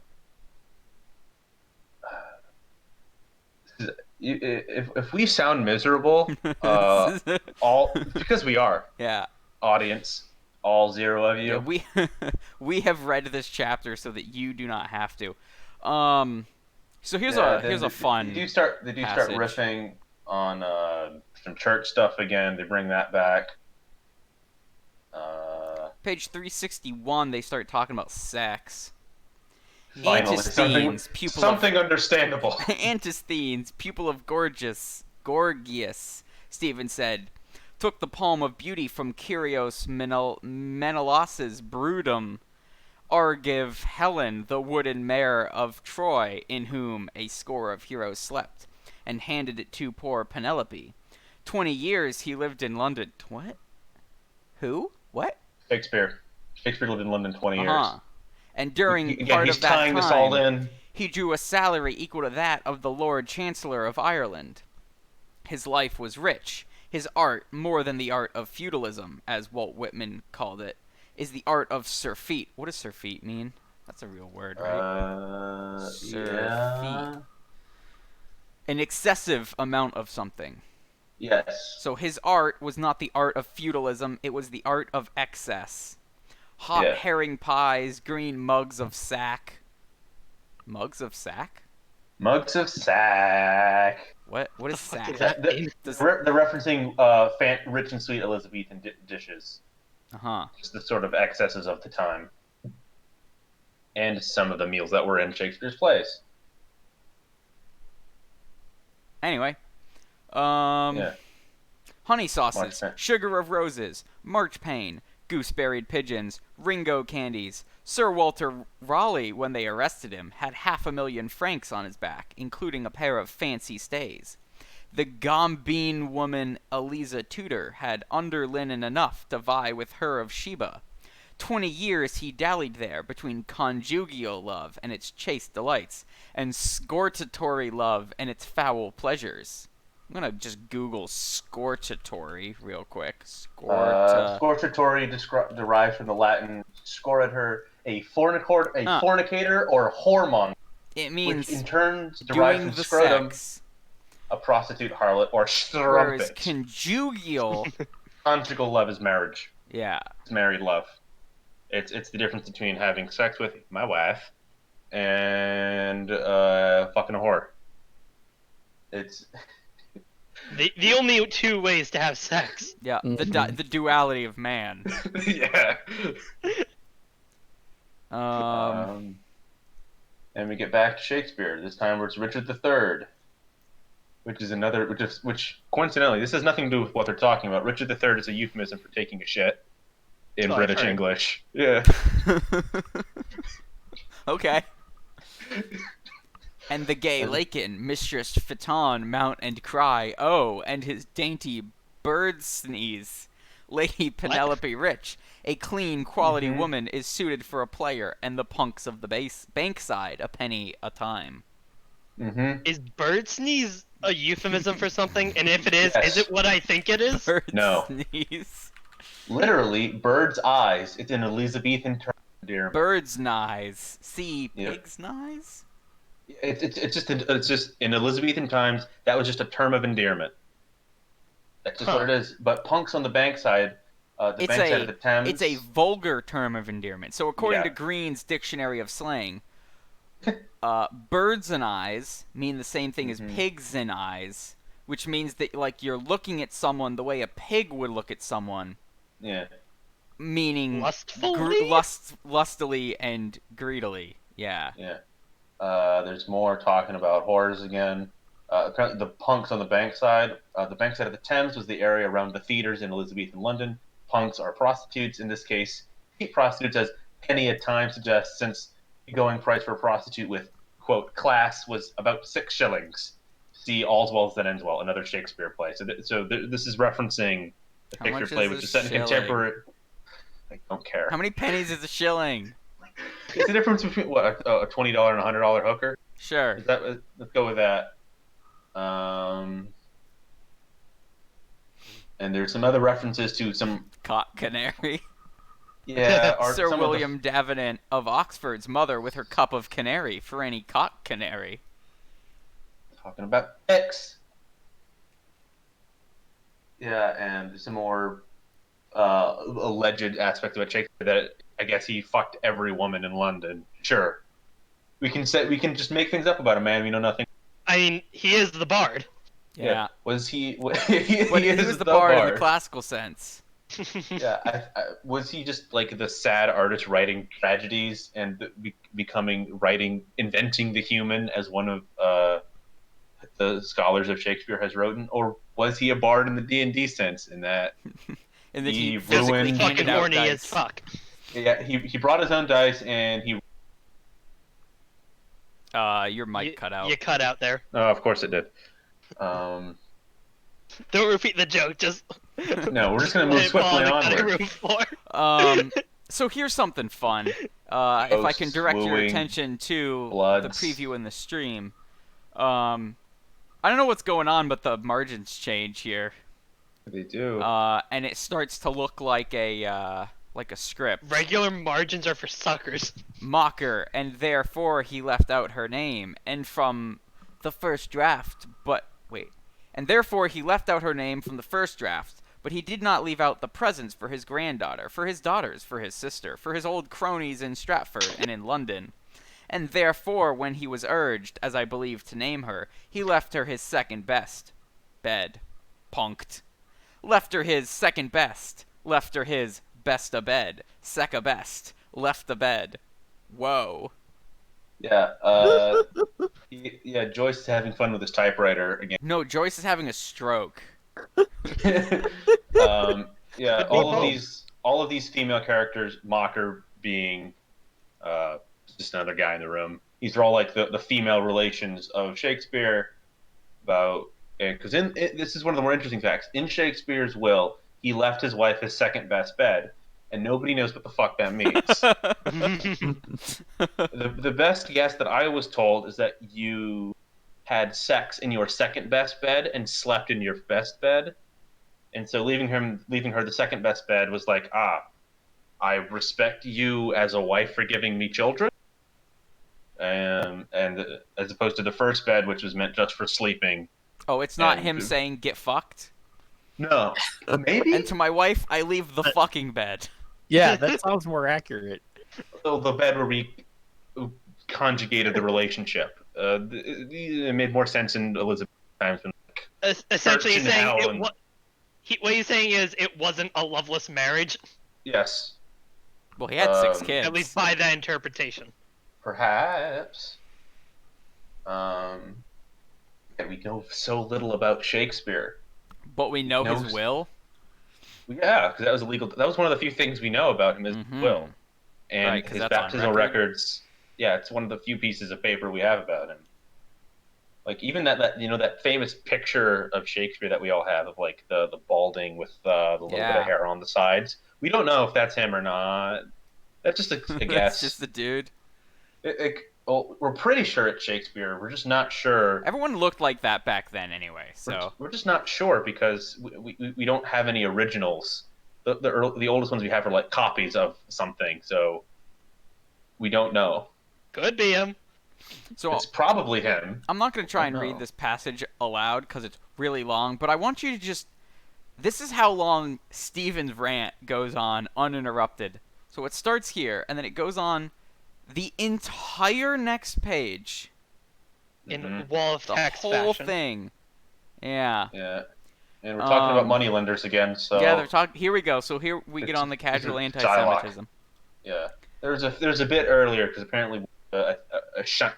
If we sound miserable, all because we are, Yeah. audience, all 0 of you. Yeah, we have read this chapter so that you do not have to. So here's a fun. They do start passage. riffing on some church stuff again. They bring that back. Page 361, they start talking about sex. Finally, Antisthenes, pupil something understandable. Antisthenes, pupil of Gorgias, Stephen said, took the palm of beauty from Kyrios Menelaus's broodum, Argive Helen, the wooden mare of Troy, in whom a score of heroes slept, and handed it to poor Penelope. 20 years he lived in London. What? Who? What? Shakespeare lived in London 20 years. And during Again, part he's of that tying time, this all in. he drew a salary equal to that of the Lord Chancellor of Ireland. His life was rich. His art, more than the art of feudalism, as Walt Whitman called it, is the art of surfeit. What does surfeit mean? That's a real word, right? Yeah. An excessive amount of something. Yes. So his art was not the art of feudalism, it was the art of excess. Hot herring pies, green mugs of sack. Mugs of sack? Mugs of sack. What is sack? Is that mean? They're referencing rich and sweet Elizabethan dishes. Uh-huh. Just the sort of excesses of the time. And some of the meals that were in Shakespeare's plays. Anyway. Yeah. Honey sauces, Marchpane. sugar of roses, marchpane, gooseberried pigeons, Ringo candies. Sir Walter Raleigh, when they arrested him, had 500,000 francs on his back, including a pair of fancy stays. The gombeen woman Eliza Tudor had under linen enough to vie with her of Sheba. 20 years he dallied there between conjugal love and its chaste delights, and scortatory love and its foul pleasures. I'm gonna just Google scortatory real quick. Scortatory derived from the Latin scortator, a fornicator or whoremonger, It means which in turn derived doing from the scrotum, sex. a prostitute, harlot, or Whereas strumpet. conjugal, Conjugal love is marriage. yeah, It's married love. It's the difference between having sex with my wife and fucking a whore. It's The only two ways to have sex. yeah, Mhm. the duality of man. yeah. And we get back to Shakespeare. This time where it's Richard III, which coincidentally this has nothing to do with what they're talking about. Richard III is a euphemism for taking a shit in Oh, British sorry. English. Yeah. Okay. And the gay Lakin, Mistress Phaeton, mount and cry, oh, and his dainty bird sneeze. Lady Penelope Rich, a clean, quality Mhm. woman, is suited for a player, and the punks of the bankside, a penny a time. Mm-hmm. Is bird sneeze a euphemism for something? And if it is Yes. it what I think it is? Bird No. sneeze. Literally, bird's eyes. It's an Elizabethan term. Dear. Bird's knies. See, Yep. pig's knies? It's just in Elizabethan times that was just a term of endearment. That's just Huh. what it is. But punks on the bankside, It's bankside of the Thames. It's a vulgar term of endearment. So according Yeah. to Green's Dictionary of Slang, birds and eyes mean the same thing as Mhm. pigs and eyes, which means that like you're looking at someone the way a pig would look at someone, Yeah. meaning Lustfully? lustily and greedily. Yeah. Yeah. There's more talking about whores again. Apparently, the punks on the bankside of the Thames was the area around the theaters in Elizabethan London. Punks are prostitutes. In this case, prostitutes, as penny a time suggests, since the going price for a prostitute with, quote, class was about 6 shillings. See All's Well That Ends Well, another Shakespeare play. So this is referencing the How Shakespeare much play, is which a is set in shilling? contemporary. I don't care. How many pennies is a shilling? It's the difference between what a $20 and $100 hooker. Sure. Is that? Let's go with that. And there's some other references to some Cock canary. art. Sir some of the- William Davenant of Oxford's mother with her cup of canary for any cock canary. talking about X. Yeah, and there's some more alleged aspects about Shakespeare that I guess he fucked every woman in London. Sure, we can just make things up about a man we know nothing. I mean, he is the bard. Yeah. Was he? But he he is was the bard in the classical sense. Yeah, was he just like the sad artist writing tragedies and inventing the human as one of the scholars of Shakespeare has written, or was he a bard in the D&D sense in that And then He he physically ruined- handed Fucking out horny dice. as fuck. yeah he brought his own dice and he Your mic cut out. You cut out there. of course it did. Don't repeat the joke. Just No, we're just gonna let move it fall swiftly on the cutting onward. room floor. So here's something fun. If I can direct your wooing, attention to the bloods. preview in the stream. I don't know what's going on, but the margins change here. They do. And it starts to look like a script. Regular margins are for suckers. Mocker, and therefore he left out her name. And from the first draft, and therefore he left out her name from the first draft, but he did not leave out the presents for his granddaughter, for his daughters, for his sister, for his old cronies in Stratford and in London. And therefore, when he was urged, as I believe, to name her, he left her his second best bed. Punked. Left her his second best. Left her his best a bed. Second best. Left the bed. Whoa. Yeah. Joyce is having fun with his typewriter again. No, Joyce is having a stroke. Yeah, Could be both. all of these female characters, Mocker being just another guy in the room. These are all like the female relations of Shakespeare. Because this is one of the more interesting facts. In Shakespeare's will, he left his wife his second best bed, and nobody knows what the fuck that means. The best guess that I was told is that you had sex in your second best bed and slept in your best bed, and so leaving her the second best bed was like, I respect you as a wife for giving me children, and as opposed to the first bed, which was meant just for sleeping. Oh, it's not And- him saying get fucked? No, maybe. And to my wife, I leave the fucking bed. Yeah, that sounds more accurate. So the bed where we conjugated the relationship. It made more sense in Elizabeth times when Essentially, he's Church in saying hell it and- what he's saying is it wasn't a loveless marriage, yes, Well, he had 6 Um, kids. at least by that interpretation. perhaps. Yeah, we know so little about Shakespeare. But we know his knows- will. Yeah, because that was illegal. That was one of the few things we know about him is Mhm. will, and Right, 'cause his that's on baptismal record. records. Yeah, it's one of the few pieces of paper we have about him. Like even that famous picture of Shakespeare that we all have of like the balding with the little bit Yeah. of hair on the sides. We don't know if that's him or not. That's just a guess. It's just the dude. We're pretty sure it's Shakespeare. We're just not sure. Everyone looked like that back then anyway, so. We're just not sure because we don't have any originals. The oldest ones we have are like copies of something, so we don't know. Could be him. So It's probably him. I'm not going to try Oh, and read no. this passage aloud because it's really long, but I want you to just. This is how long Steven's rant goes on uninterrupted. So it starts here, and then it goes on the entire next page. In Mhm. wall of The text whole fashion. thing. Yeah. Yeah, and we're talking about Um, moneylenders again. So Yeah, they're talking. Here we go. So here we get It's- on the casual it's a dialogue. anti-Semitism. yeah. There's a bit earlier because apparently a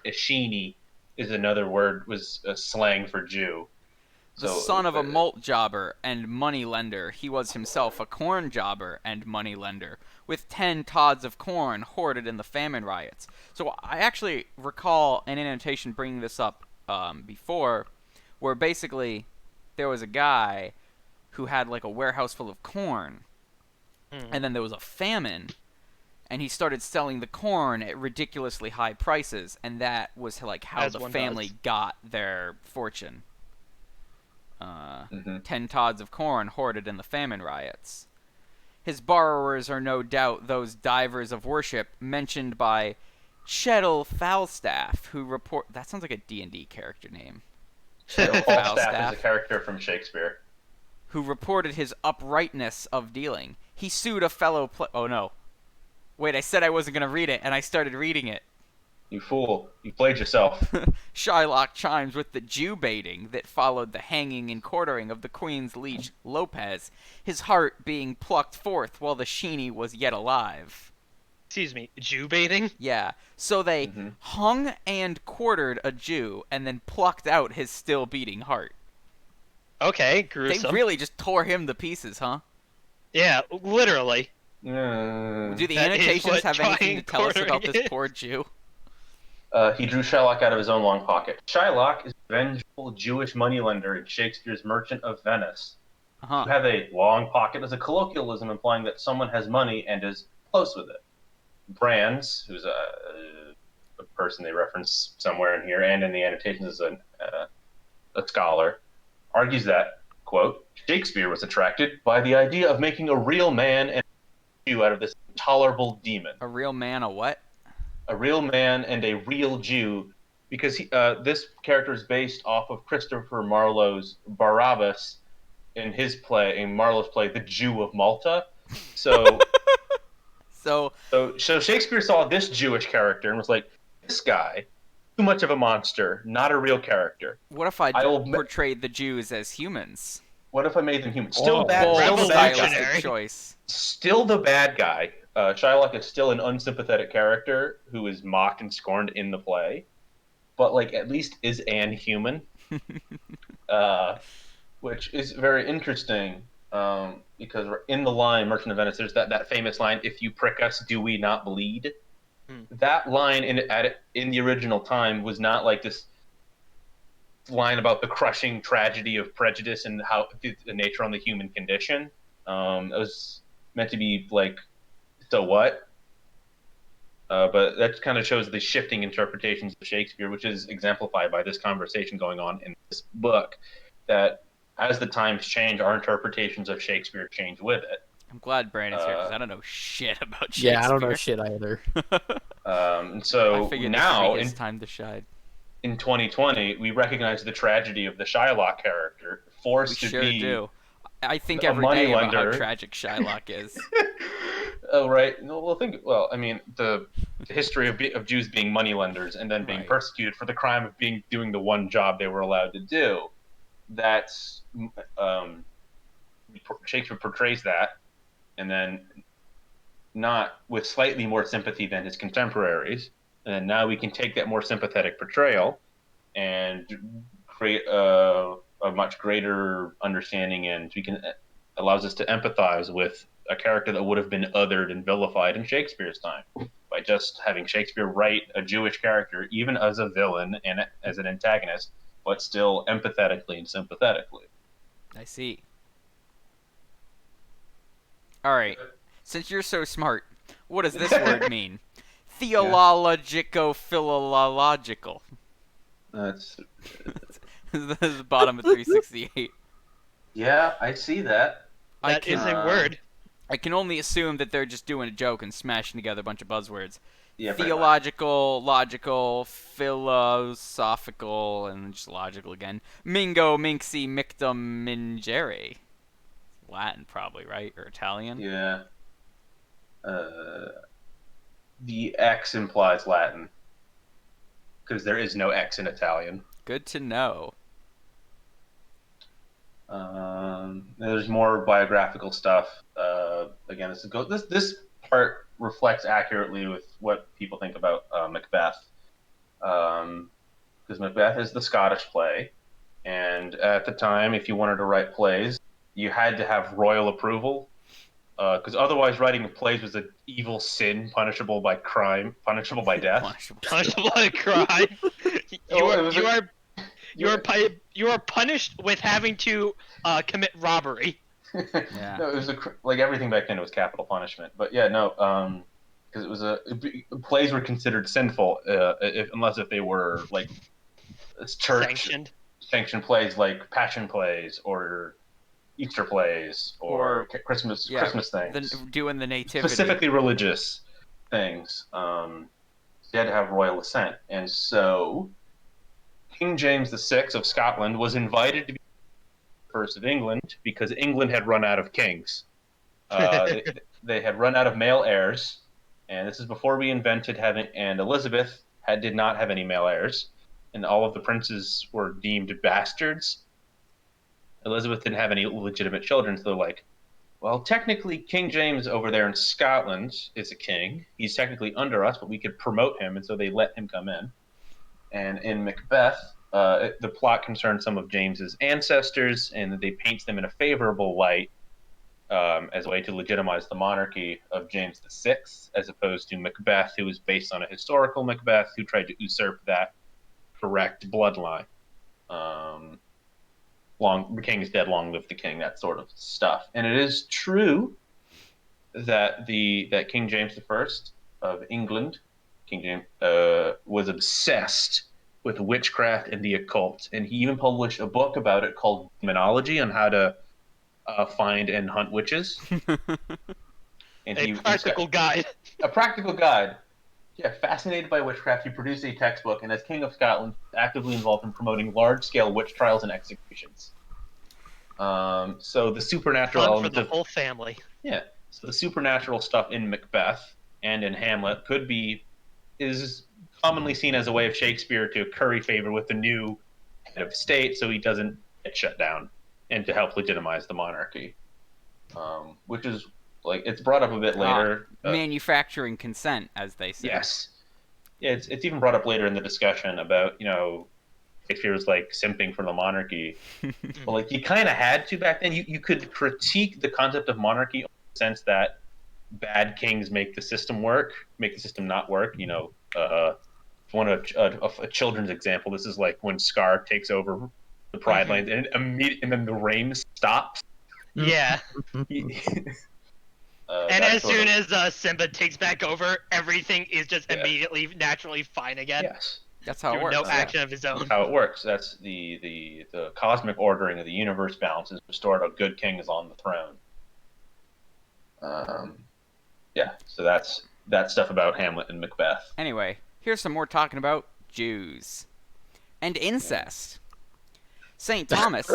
sheeny is another word was a slang for Jew. The So, son of a malt jobber and money lender, he was himself a corn jobber and money lender, with 10 tods of corn hoarded in the famine riots. So I actually recall an annotation bringing this up before, where basically there was a guy who had like a warehouse full of corn, Hmm. and then there was a famine, and he started selling the corn at ridiculously high prices, and that was like how As the one family does. got their fortune. Mhm. 10 tods of corn hoarded in the famine riots. His borrowers are no doubt those divers of worship mentioned by Chettle Falstaff, who report... That sounds like a D&D character name. Chettle Falstaff is a character from Shakespeare. who reported his uprightness of dealing. He sued a fellow Oh no. Wait, I said I wasn't going to read it, and I started reading it. You fool. You played yourself. Shylock chimes with the Jew baiting that followed the hanging and quartering of the Queen's leech Lopez, his heart being plucked forth while the Sheeny was yet alive. Excuse me, Jew baiting? Yeah, so they Mhm. hung and quartered a Jew and then plucked out his still beating heart. Okay, They gruesome. really just tore him to pieces, huh? Yeah, literally. Do the That is annotations what have anything to trying tell us about quartering this is. poor Jew? He drew Shylock out of his own long pocket. Shylock is a vengeful Jewish moneylender in Shakespeare's Merchant of Venice. Uh-huh. To have a long pocket is a colloquialism implying that someone has money and is close with it. Brands, who's a person they reference somewhere in here and in the annotations as a scholar, argues that, quote, Shakespeare was attracted by the idea of making a real man and a Jew out of this intolerable demon. A real man, a what? A real man and a real Jew, because this character is based off of Christopher Marlowe's Barabbas in his play, in Marlowe's play, The Jew of Malta. So, So, so Shakespeare saw this Jewish character and was like, this guy, too much of a monster, not a real character. what if I I will- portrayed the Jews as humans? What if I made them human? Oh, Still bad, Bold still the bad guy. Revolutionary. stylistic choice. Still the bad guy. Shylock is still an unsympathetic character who is mocked and scorned in the play, but like at least is an human, which is very interesting because in the line Merchant of Venice, there's that famous line, "If you prick us, do we not bleed?" Hmm. That line in the original time was not like this line about the crushing tragedy of prejudice and how the nature on the human condition. It was meant to be like, so what? But that kind of shows the shifting interpretations of Shakespeare, which is exemplified by this conversation going on in this book, that as the times change, our interpretations of Shakespeare change with it. I'm glad Brandon's here because I don't know shit about Shakespeare. Yeah, I don't know shit either. And I so figured now, this would be his time to shine. in 2020, we recognize the tragedy of the Shylock character, We forced to sure be do. I think a every day about how moneylender. tragic Shylock is. Oh right. No, well, I mean, the history of Jews being moneylenders and then being Right. persecuted for the crime of doing the one job they were allowed to do. That's Shakespeare portrays that, and then not with slightly more sympathy than his contemporaries. And now we can take that more sympathetic portrayal and create a much greater understanding, and we can allows us to empathize with a character that would have been othered and vilified in Shakespeare's time by just having Shakespeare write a Jewish character, even as a villain and as an antagonist, but still empathetically and sympathetically. I see. All right. Since you're so smart, what does this word mean? Theologico-philological. That's This is the bottom of 368. yeah, I see that. That is a word. I can only assume that they're just doing a joke and smashing together a bunch of buzzwords. Yeah, pretty much. Theological, logical, philosophical, and just logical again. Mingo, minxi, mictum, mingere. Latin, probably, right? Or Italian? Yeah. The X implies Latin because there is no X in Italian. Good to know. There's more biographical stuff. Again, this part reflects accurately with what people think about Macbeth, because Macbeth is the Scottish play, and at the time, if you wanted to write plays, you had to have royal approval, because otherwise, writing plays was an evil sin, punishable by crime, punishable by death. Punishable. Punishable by crime. Oh, it was You are punished with having to commit robbery. Yeah. No, it was like everything back then was capital punishment. But yeah, no, because it was plays were considered sinful unless if they were like church sanctioned plays like Passion plays or Easter plays or Christmas things. Doing the nativity. Specifically religious things. So you had to have royal assent, and so King James VI of Scotland was invited to be first of England because England had run out of kings. They had run out of male heirs, and this is before we invented having. And Elizabeth did not have any male heirs, and all of the princes were deemed bastards. Elizabeth didn't have any legitimate children, so they're like, well, technically King James over there in Scotland is a king. He's technically under us, but we could promote him, and so they let him come in. And in Macbeth, the plot concerns some of James's ancestors, and they paint them in a favorable light as a way to legitimize the monarchy of James VI, as opposed to Macbeth, who was based on a historical Macbeth who tried to usurp that correct bloodline. The king is dead, long live the king, that sort of stuff. And it is true that that King James I of England, King James, was obsessed with witchcraft and the occult, and he even published a book about it called Demonology on how to find and hunt witches. And a practical guide. A practical guide. Yeah, fascinated by witchcraft, he produced a textbook, and as King of Scotland, actively involved in promoting large-scale witch trials and executions. So the supernatural Fun element for the whole family. Yeah, so the supernatural stuff in Macbeth and in Hamlet is commonly seen as a way of Shakespeare to curry favor with the new head of state, so he doesn't get shut down, and to help legitimize the monarchy, which is like it's brought up a bit later. Manufacturing consent, as they say. Yes, yeah, it's even brought up later in the discussion about Shakespeare was like simping for the monarchy. Well, like you kind of had to back then. You could critique the concept of monarchy in the sense that bad kings make the system not work. One of a children's example. This is like when Scar takes over the Pride Lands, and then the rain stops. Yeah. And as soon as Simba takes back over, everything is just immediately naturally fine again. Yes. That's how it works. No action of his own. That's how it works. That's the cosmic ordering of the universe balance is restored. A good king is on the throne. So that's that stuff about Hamlet and Macbeth. Anyway, here's some more talking about Jews and incest. St. Thomas,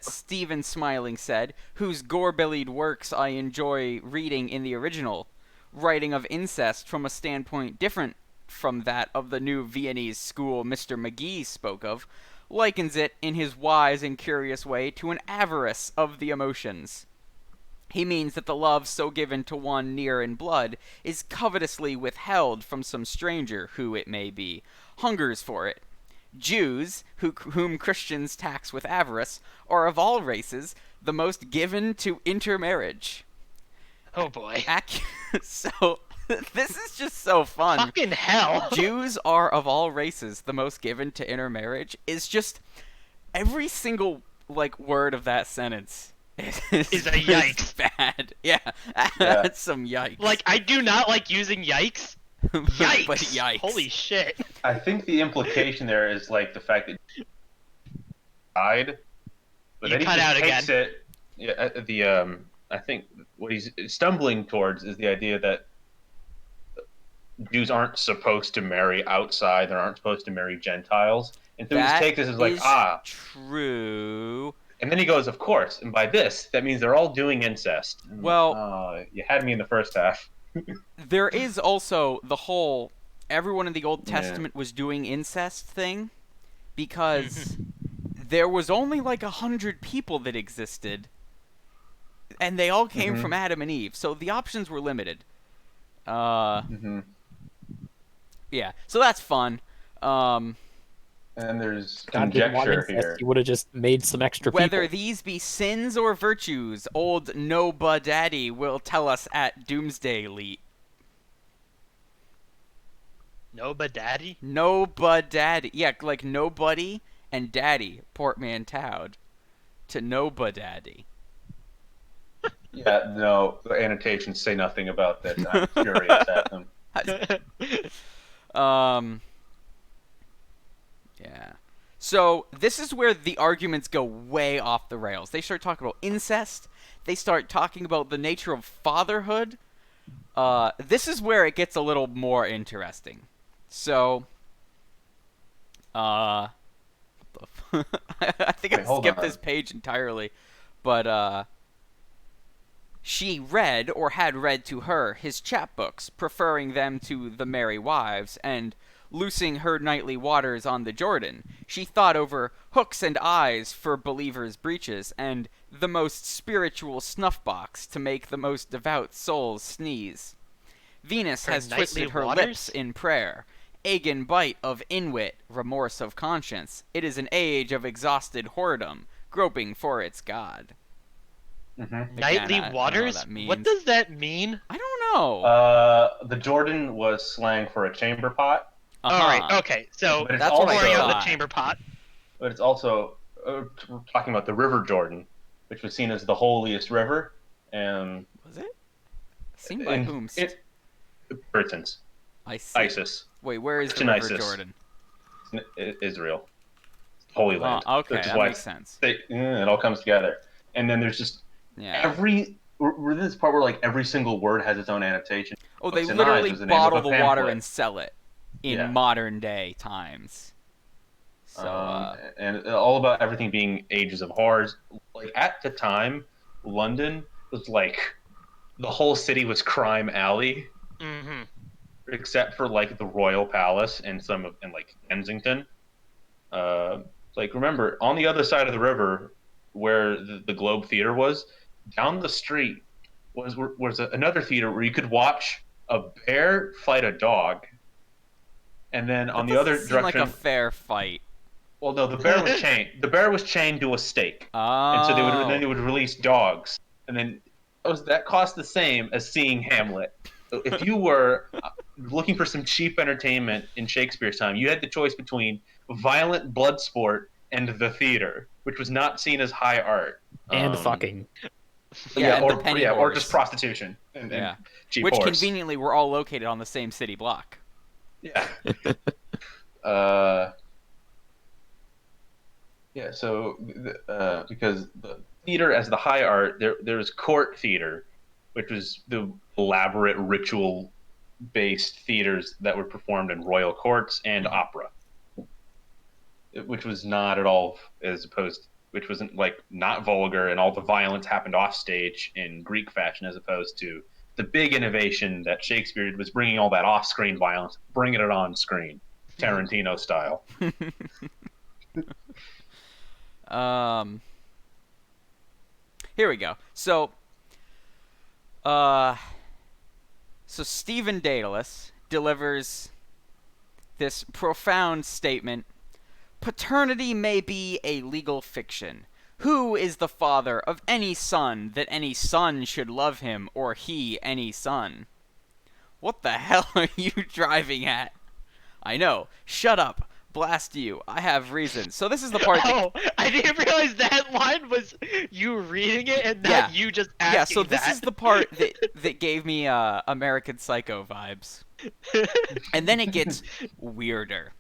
Stephen Smiling said, whose gore-bellied works I enjoy reading in the original, writing of incest from a standpoint different from that of the new Viennese school Mr. McGee spoke of, likens it in his wise and curious way to an avarice of the emotions. He means that the love so given to one near in blood is covetously withheld from some stranger who, it may be, hungers for it. Jews, whom Christians tax with avarice, are of all races the most given to intermarriage. Oh boy. So, this is just so fun. Fucking hell. Jews are of all races the most given to intermarriage is just every single word of that sentence is a yikes. Bad. Yeah. That's some yikes. I do not like using yikes. Yikes. But yikes. Holy shit. I think the implication there is the fact that died, but you then cut he out takes again. it. Yeah, I think what he's stumbling towards is the idea that Jews aren't supposed to marry outside; they aren't supposed to marry Gentiles. And so his take this is true. And then he goes, of course, and by this, that means they're all doing incest. Well, you had me in the first half. There is also the whole everyone in the Old Testament was doing incest thing, because there was only 100 people that existed, and they all came from Adam and Eve, so the options were limited. Yeah, so that's fun. And there's God didn't want conjecture incest, here. he would have just made some extra Whether people. these be sins or virtues, old Nobadaddy will tell us at Doomsday Leet. Nobadaddy? Nobadaddy. Yeah, nobody and daddy portmanteaued to nobodaddy. Yeah, no, the annotations say nothing about this. I'm furious at them. Yeah. So this is where the arguments go way off the rails. They start talking about incest. They start talking about the nature of fatherhood. This is where it gets a little more interesting. So, I think I hold skipped on. this page entirely, but she read or had read to her his chapbooks, preferring them to the Merry Wives, and loosing her nightly waters on the Jordan. She thought over hooks and eyes for believers' breeches, and the most spiritual snuff-box to make the most devout souls sneeze. Venus Her has twisted nightly her waters? lips in prayer. Agan bite of inwit, remorse of conscience. It is an age of exhausted whoredom, groping for its god. Mm-hmm. Nightly I don't know waters? what that means. What does that mean? I don't know. The Jordan was slang for a chamber pot, Uh-huh. All right. Okay. So but it's That's what I pouring out the thought. chamber pot. but it's also we're talking about the River Jordan, which was seen as the holiest river, and Was it? Seen by in- whomst? it- Puritans, I see. ISIS, Wait, where is the Christian River ISIS. Jordan? Israel, Holy Land. Okay, Which is that why makes sense. it all comes together. And then there's just Yeah. we're in this part where like every single word has its own annotation. Oh, they Hooks and literally Eyes was the name of bottle a the water pamphlet. and sell it in Yeah. modern day times. So, And all about everything being ages of horrors. Like at the time, London was like the whole city was crime alley, Mm-hmm. except for like the Royal Palace and like Kensington. Like remember, on the other side of the river, where the Globe Theater was, down the street was another theater where you could watch a bear fight a dog, and then on that the other doesn't seem direction, like a fair fight. well, no, the bear was chained. The bear was chained to a stake, Oh. and so they would release dogs, and then that cost the same as seeing Hamlet. So if you were looking for some cheap entertainment in Shakespeare's time, you had the choice between violent blood sport and the theater, which was not seen as high art. And fucking. Yeah, and the or penny or horse. just prostitution and Yeah. cheap Which horse. conveniently were all located on the same city block. Yeah. Yeah. So, because the theater as the high art, there's court theater, which was the elaborate ritual-based theaters that were performed in royal courts, and opera, which was not at all which wasn't like not vulgar, and all the violence happened off stage in Greek fashion, as opposed to the big innovation that Shakespeare did was bringing all that off-screen violence, bringing it on screen, Tarantino style. Here we go. So Stephen Daedalus delivers this profound statement: paternity may be a legal fiction. Who is the father of any son that any son should love him, or he any son? What the hell are you driving at? I know. Shut up. Blast you. I have reasons. So this is the part that... Oh, I didn't realize that line was you reading it and not Yeah. you just asking Yeah, so this that. is the part that gave me American Psycho vibes. And then it gets weirder.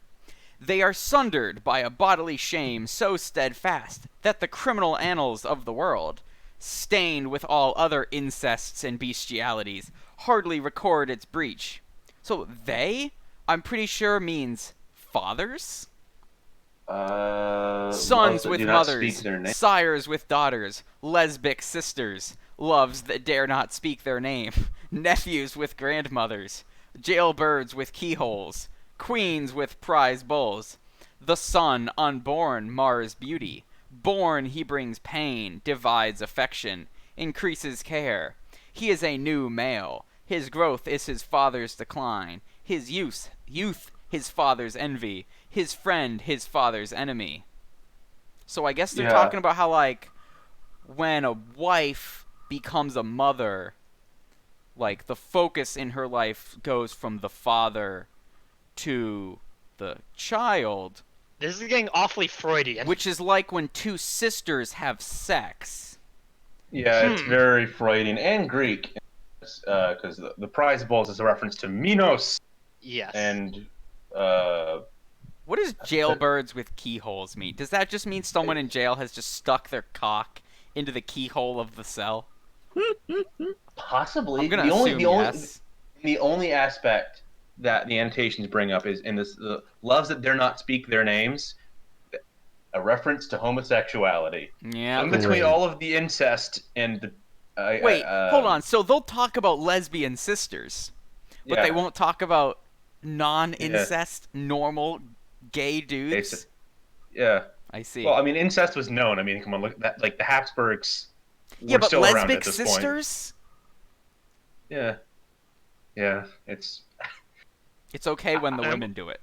They are sundered by a bodily shame so steadfast that the criminal annals of the world, stained with all other incests and bestialities, hardly record its breach. So they, I'm pretty sure, means fathers? Sons Loves that with do not mothers, speak their name. sires with daughters, lesbic sisters, loves that dare not speak their name, nephews with grandmothers, jailbirds with keyholes, queens with prize bulls. The son unborn mars beauty, born he brings pain, divides affection, increases care. He is a new male, his growth is his father's decline, his youth his father's envy, his friend his father's enemy. So I guess they're Yeah. talking about how, like, when a wife becomes a mother, like, the focus in her life goes from the father to the child, This is getting awfully Freudian. which is like when two sisters have sex. Yeah, it's very Freudian and Greek, because the prize balls is a reference to Minos Yes. and What does jailbirds with keyholes mean? Does that just mean someone in jail has just stuck their cock into the keyhole of the cell? possibly I'm gonna assume yes. the only aspect that the annotations bring up is in this loves that dare not speak their names, a reference to homosexuality. Yeah. In between all of the incest and the Wait, hold on. So they'll talk about lesbian sisters, but yeah, they won't talk about non-incest, normal gay dudes. Yeah. I see. Well, I mean, incest was known. I mean, come on, look at that. Like the Habsburgs yeah, were but still around lesbic at this point. sisters? Yeah. Yeah. It's It's okay when the women do it.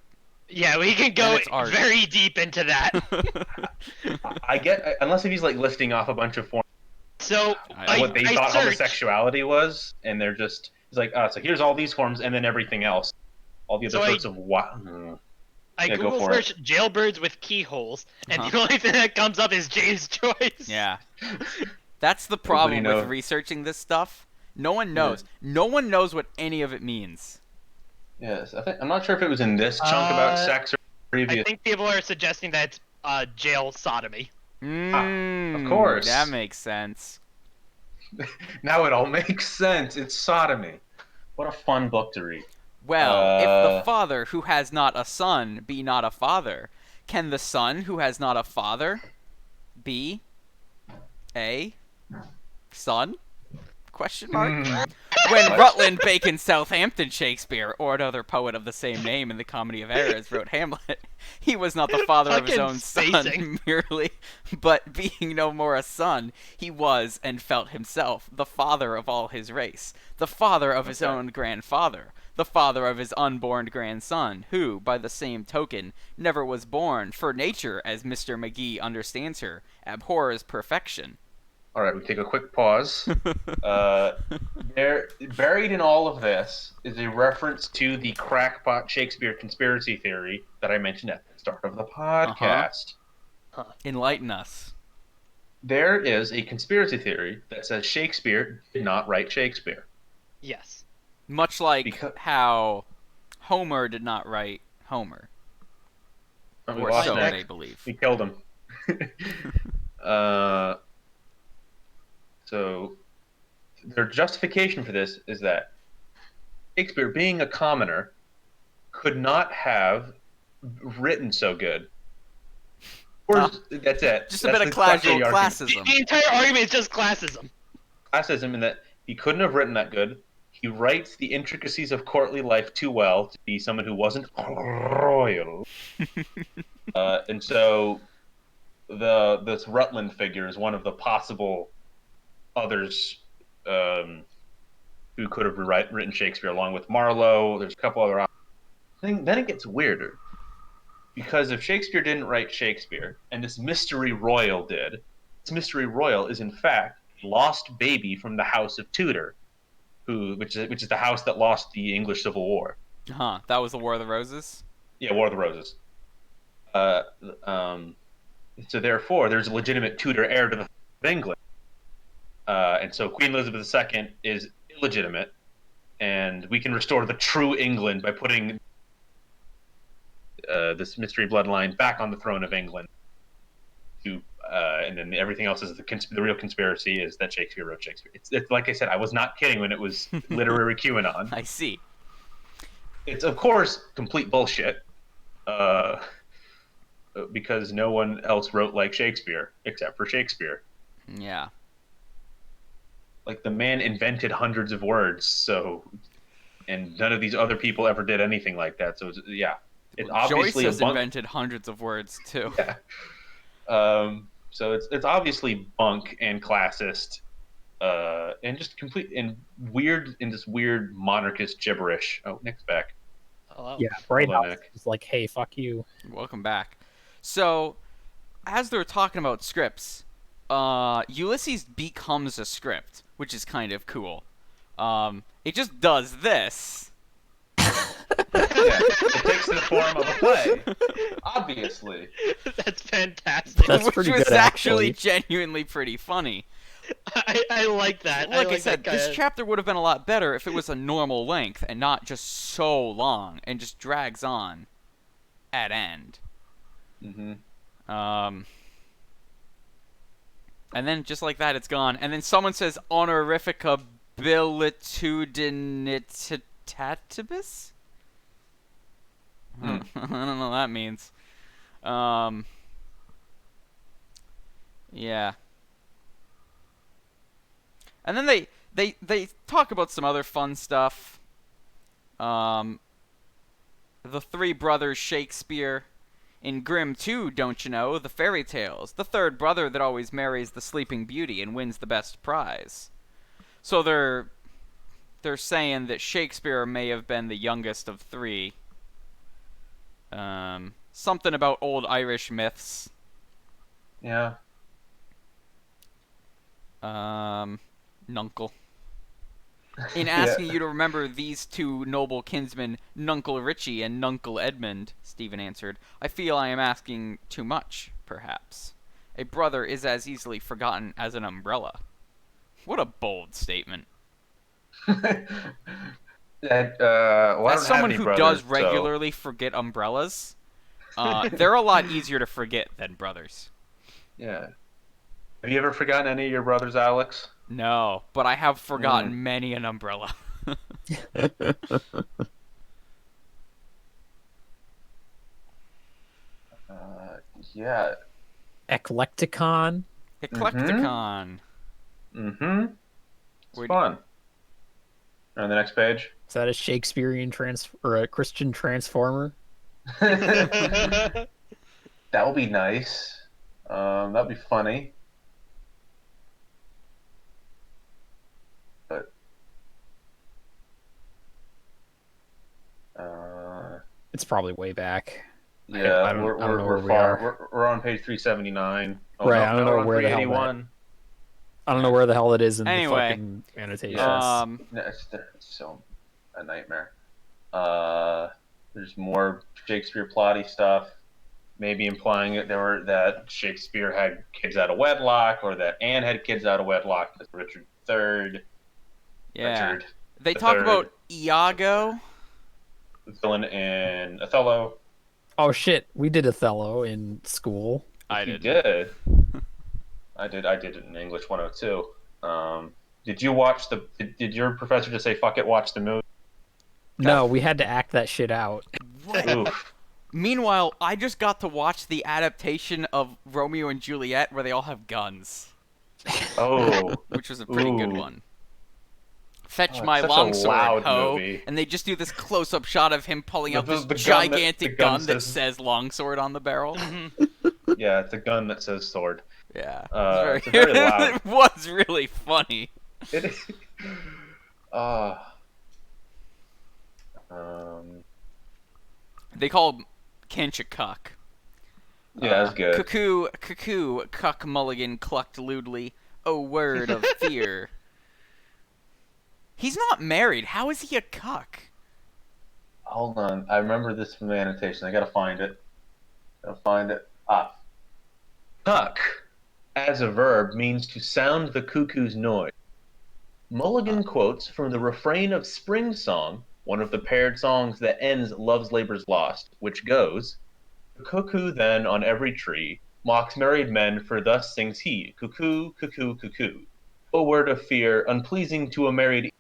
Yeah, we can go it's art. very deep into that. I get unless if he's like listing off a bunch of forms So what they I thought searched. homosexuality was, and they're just he's like, so here's all these forms, and then everything else, all the other So sorts of what. I Yeah, go Google for it. searched jailbirds with keyholes, and Uh-huh. the only thing that comes up is James Joyce. Yeah. That's the problem Nobody with knows. researching this stuff. No one knows. No one knows what any of it means. Yes, I'm not sure if it was in this chunk about sex or I previous. think people are suggesting that it's jail sodomy. Mm, course. That makes sense. Now it all makes sense. It's sodomy. What a fun book to read. Well, if the father who has not a son be not a father, can the son who has not a father be a son? Question mark. When Rutland Bacon Southampton Shakespeare, or another poet of the same name in the Comedy of Errors, wrote Hamlet, he was not the father of his Fucking own son spacing. merely, but being no more a son, he was and felt himself the father of all his race, the father of his own grandfather, the father of his unborn grandson, who, by the same token, never was born, for nature, as Mr. McGee understands her, abhors perfection. All right, we take a quick pause. There, buried in all of this is a reference to the crackpot Shakespeare conspiracy theory that I mentioned at the start of the podcast. Enlighten us. There is a conspiracy theory that says Shakespeare did not write Shakespeare. Yes. Much like Because- how Homer did not write Homer. We Or lost so Nick. they believe. We killed him. So their justification for this is that Shakespeare, being a commoner, could not have written so good. Or that's it. Just a That's bit the of crux casual the argument. classism. The entire argument is just classism. Classism in that he couldn't have written that good. He writes the intricacies of courtly life too well to be someone who wasn't royal. And so this Rutland figure is one of the possible others who could have written Shakespeare, along with Marlowe. There's a couple other options. Then it gets weirder. Because if Shakespeare didn't write Shakespeare, and this Mystery Royal did, this Mystery Royal is in fact a lost baby from the House of Tudor, which is the house that lost the English Civil War. That was the War of the Roses? Yeah, War of the Roses. So therefore, there's a legitimate Tudor heir to the throne of England. And so Queen Elizabeth II is illegitimate, and we can restore the true England by putting this mystery bloodline back on the throne of England. And then everything else is the real conspiracy is that Shakespeare wrote Shakespeare. It's like I said, I was not kidding when it was literary QAnon. I see. It's of course complete bullshit, because no one else wrote like Shakespeare except for Shakespeare. Yeah. Like the man invented hundreds of words, and none of these other people ever did anything like that. So it's obviously Joyce has a bunk. invented hundreds of words, too. Yeah. So it's obviously bunk and classist, and just complete and weird in this weird monarchist gibberish. Oh, Nick's back. Hello. Yeah, Hold on, Brainhouse Nick. is like, hey, fuck you. Welcome back. So, as they're talking about scripts, Ulysses becomes a script, which is kind of cool. It just does this. it takes the form of a play. Obviously. That's fantastic. That's Which pretty was good, actually actually. genuinely pretty funny. I like that. Like I like said, that this kind of- chapter would have been a lot better if it was a normal length and not just so long and just drags on at end. Mm-hmm. And then just like that, it's gone. And then someone says honorifica bilitudinitatibus? I don't know what that means. Yeah. And then they talk about some other fun stuff. The three brothers Shakespeare. In Grimm 2, don't you know, the fairy tales. The third brother that always marries the sleeping beauty and wins the best prize. So they're saying that Shakespeare may have been the youngest of three. Something about old Irish myths. Yeah. Nuncle. In asking you to remember these two noble kinsmen, Nuncle Richie and Nuncle Edmund, Stephen answered, I feel I am asking too much, perhaps. A brother is as easily forgotten as an umbrella. What a bold statement. As As someone who does regularly forget umbrellas, they're a lot easier to forget than brothers. Yeah. Have you ever forgotten any of your brothers, Alex? No, but I have forgotten many an umbrella. Yeah. Eclecticon. Eclecticon. Mm-hmm. It's Where- fun. On the next page. Is that a Shakespearean or a Christian transformer? That would be nice. That'd be funny. But It's probably way back. yeah, I don't know where we're we far. are. We're on page 379. Oh, Right, no, I don't no, know we're on where the hell that- 381. I don't know where the hell it is in Anyway, the fucking annotations. No, it's so a nightmare. There's more Shakespeare plotty stuff, maybe implying that Shakespeare had kids out of wedlock, or that Anne had kids out of wedlock. That's Richard III. Yeah. Richard, They the talk third. about Iago. the villain in Othello. Oh shit, we did Othello in school. I You did. did. I did it in English 102. Did you watch the? Did your professor just say "fuck it"? Watch the movie. No, we had to act that shit out. Oof. Meanwhile, I just got to watch the adaptation of Romeo and Juliet where they all have guns, Oh. which was a pretty good Ooh. one. Fetch Oh, my it's such a longsword, loud ho! movie. And they just do this close-up shot of him pulling out The- this the gun that- gigantic the gun gun that says- says longsword on the barrel. Yeah, it's a gun that says sword. Yeah, It's very loud. It was really funny. It is. Um. They called Kinch a cuck. Yeah, that's good. Cuckoo, cuck mulligan clucked lewdly. Oh, word of fear. He's not married. How is he a cuck? Hold on, I remember this from the annotation. I gotta find it. Cuck, as a verb, means to sound the cuckoo's noise. Mulligan quotes from the refrain of Spring Song, one of the paired songs that ends Love's Labour's Lost, which goes, "The cuckoo then on every tree mocks married men, for thus sings he, cuckoo, cuckoo, cuckoo. O word of fear, unpleasing to a married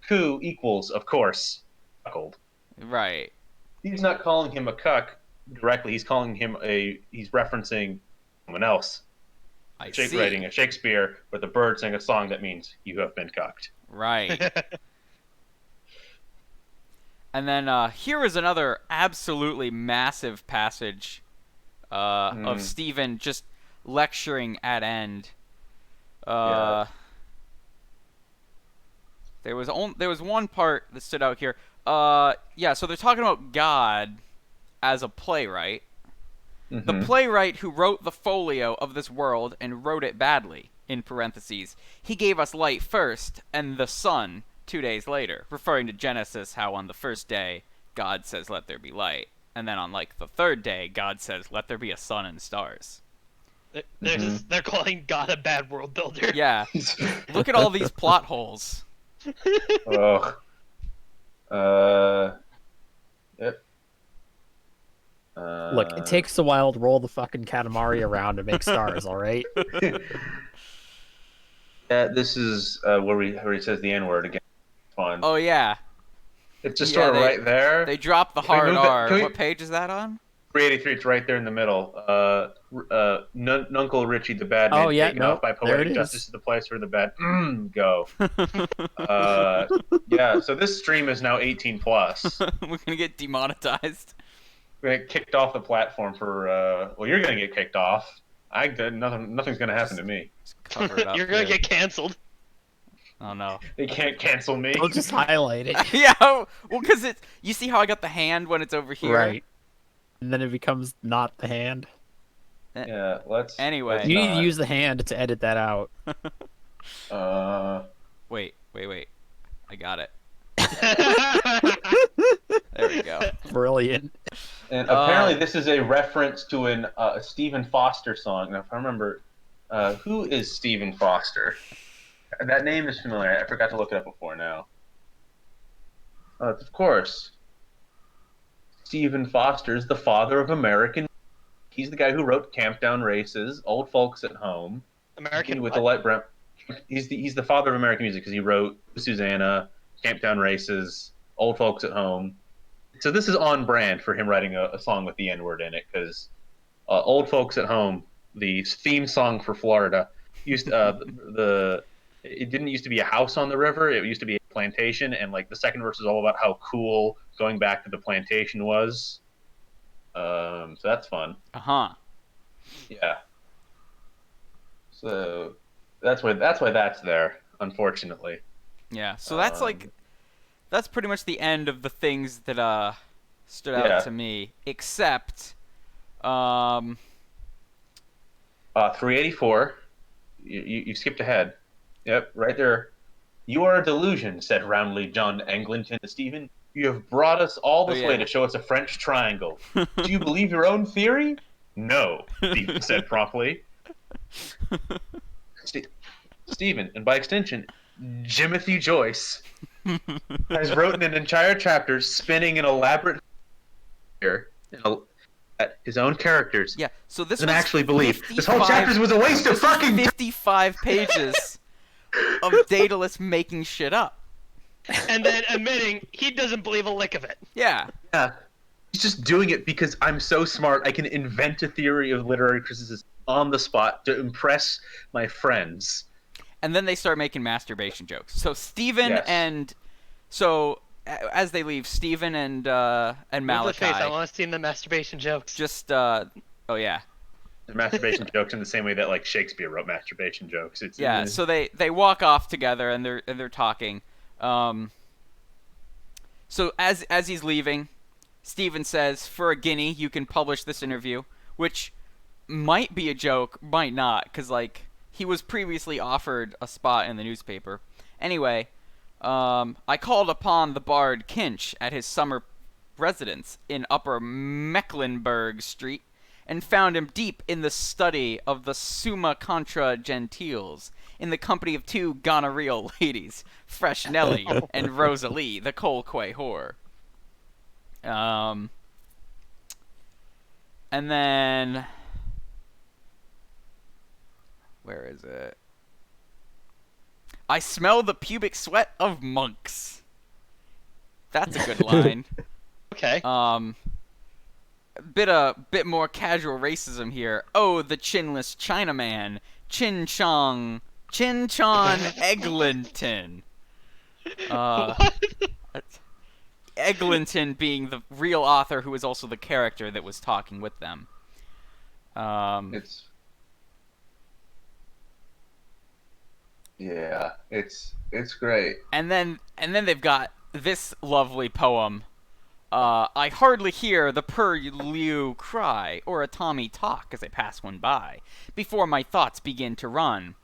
cuckoo equals, of course, cuckold." Right. He's not calling him a cuck directly. He's calling him he's referencing someone else. I see. Writing a Shakespeare with a bird sing a song that means you have been cucked. Right. And then here is another absolutely massive passage of Stephen just lecturing at end. Yeah. There was one part that stood out here. Yeah, so they're talking about God as a playwright. The Mhm. playwright who wrote the folio of this world and wrote it badly, in parentheses. He gave us light first, and the sun, 2 days later, referring to Genesis, how on the first day God says, "Let there be light," and then on like the third day, God says, "Let there be a sun and stars." They're calling God a bad world builder. Yeah, look at all these plot holes. Ugh. Yep. Look, it takes a while to roll the fucking Katamari around to make stars, alright? This is where he says the N word again. Fun. Oh yeah, It's just yeah, sort of right there. they dropped the Can we hard move that- R. can we- What page is that on? 383. It's right there in the middle. Nuncle Richie the bad man Oh, yeah, taken no, off by there it poetic is. justice is the place where the bad go. Yeah. So this stream is now 18 plus. We're gonna get demonetized. We're gonna get kicked off the platform for. Well, you're gonna get kicked off. Nothing's gonna happen to me. Just cover it up. You're gonna here. get canceled. Oh no. They can't cancel me. I'll just highlight it. Yeah, well, because you see how I got the hand when it's over here? Right. And then it becomes not the hand. Yeah. Let's. Anyway. let's You need not. to use the hand to edit that out. Wait. I got it. There we go. Brilliant. And apparently, this is a reference to a Stephen Foster song. Now, if I remember, who is Stephen Foster? That name is familiar. I forgot to look it up before now. Of course, Stephen Foster is the father of American. He's the guy who wrote Camp Down Races, Old Folks at Home, American with what? the light brown. He's the father of American music because he wrote Susanna, Camp Down Races, Old Folks at Home. So this is on brand for him writing a song with the N word in it because Old Folks at Home, the theme song for Florida, used it didn't used to be a house on the river. It used to be a plantation, and like the second verse is all about how cool going back to the plantation was. So that's fun. Uh-huh. Yeah. So that's why that's there. Unfortunately. Yeah. So that's that's pretty much the end of the things that stood out Yeah. to me, except 384. You skipped ahead. Yep, right there. "You are a delusion," said roundly John Eglinton to Stephen. "You have brought us all this Oh, yeah. way to show us a French triangle. Do you believe your own theory?" "No," Stephen said promptly. Stephen, and by extension, Jimothy Joyce, has written an entire chapter spinning an elaborate at his own characters. yeah. So this Doesn't was actually believe. This whole 55 chapter was a waste of fucking 55 pages of Daedalus making shit up. And then admitting he doesn't believe a lick of it. Yeah. Yeah. He's just doing it because I'm so smart. I can invent a theory of literary criticism on the spot to impress my friends. And then they start making masturbation jokes. So Steven Yes. and as they leave, Steven and Move the Malachi face. I want to see the masturbation jokes. just oh yeah. The masturbation jokes in the same way that like Shakespeare wrote masturbation jokes. It's Yeah, so they walk off together and they're talking. So as he's leaving, Steven says, "For a guinea, you can publish this interview," which might be a joke, might not, because like he was previously offered a spot in the newspaper. Anyway, I called upon the bard Kinch at his summer residence in Upper Mecklenburg Street and found him deep in the study of the Summa Contra Gentiles, in the company of two gonorrheal ladies, Fresh Nelly and Rosalie, the Colquay whore. And then... Where is it? "I smell the pubic sweat of monks." That's a good line. Okay. Bit more casual racism here. "Oh, the chinless Chinaman, Chin Chon Eglinton." Eglinton being the real author who is also the character that was talking with them. It's great. And then they've got this lovely poem. "I hardly hear the purlieu cry or a Tommy talk as I pass one by, before my thoughts begin to run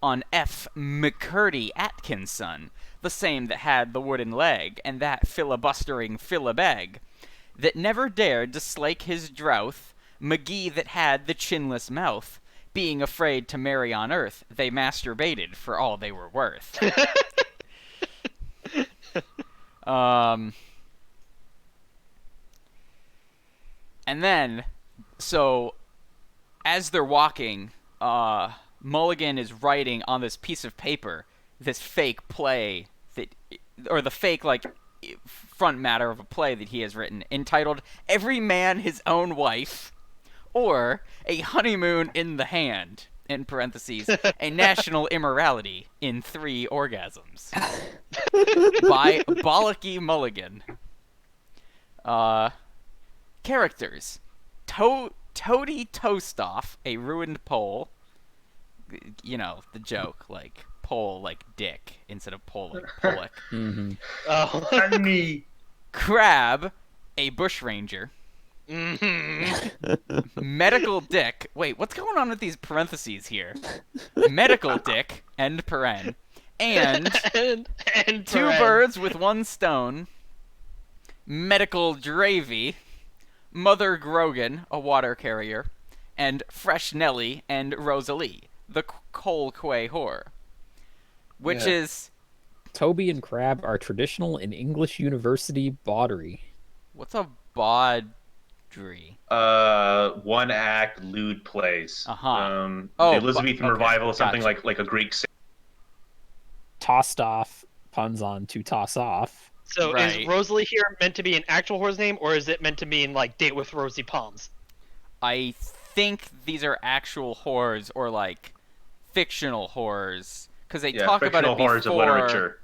on F. McCurdy Atkinson, the same that had the wooden leg, and that filibustering Philibeg, that never dared to slake his drouth, McGee that had the chinless mouth, being afraid to marry on earth, they masturbated for all they were worth. And then, so, as they're walking, Mulligan is writing on this piece of paper this fake play or the fake, like, front matter of a play that he has written, entitled Every Man His Own Wife, or A Honeymoon in the Hand, in parentheses, A National Immorality in 3 Orgasms, by Bollocky Mulligan. Characters. Toady Toastoff, a ruined Pole. You know, the joke, like, Pole like dick, instead of Pole like Pollock. Mm-hmm. Oh. Honey. Crab, a bushranger. Mhm. Medical Dick. Wait, what's going on with these parentheses here? Medical Dick, end paren. And and two paren. birds with one stone. Medical Dravy. Mother Grogan, a water carrier. And Fresh Nelly and Rosalie, the Cole Quay whore. Which Yeah. is... Toby and Crab are traditional in English university bawdry. What's a baudry? One act lewd plays. Uh-huh. The Oh, Elizabethan okay, revival is something gotcha. like a Greek. Tossed off, puns on to toss off. So Right. is Rosalie here meant to be an actual whore's name, or is it meant to mean like date with Rosie Palms? I think these are actual whores or like fictional whores because they talk about it fictional before. horrors of literature.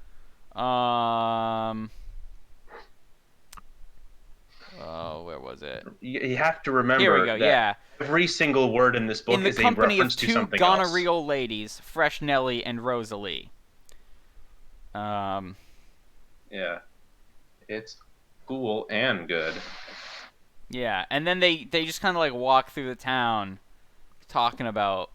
Oh, where was it? You have to remember Here we go. that Yeah, every single word in this book in the is a company of reference to two something else. gonorrheal ladies, Fresh Nelly and Rosalie. Yeah, it's cool and good. Yeah, and then they just kind of like walk through the town, talking about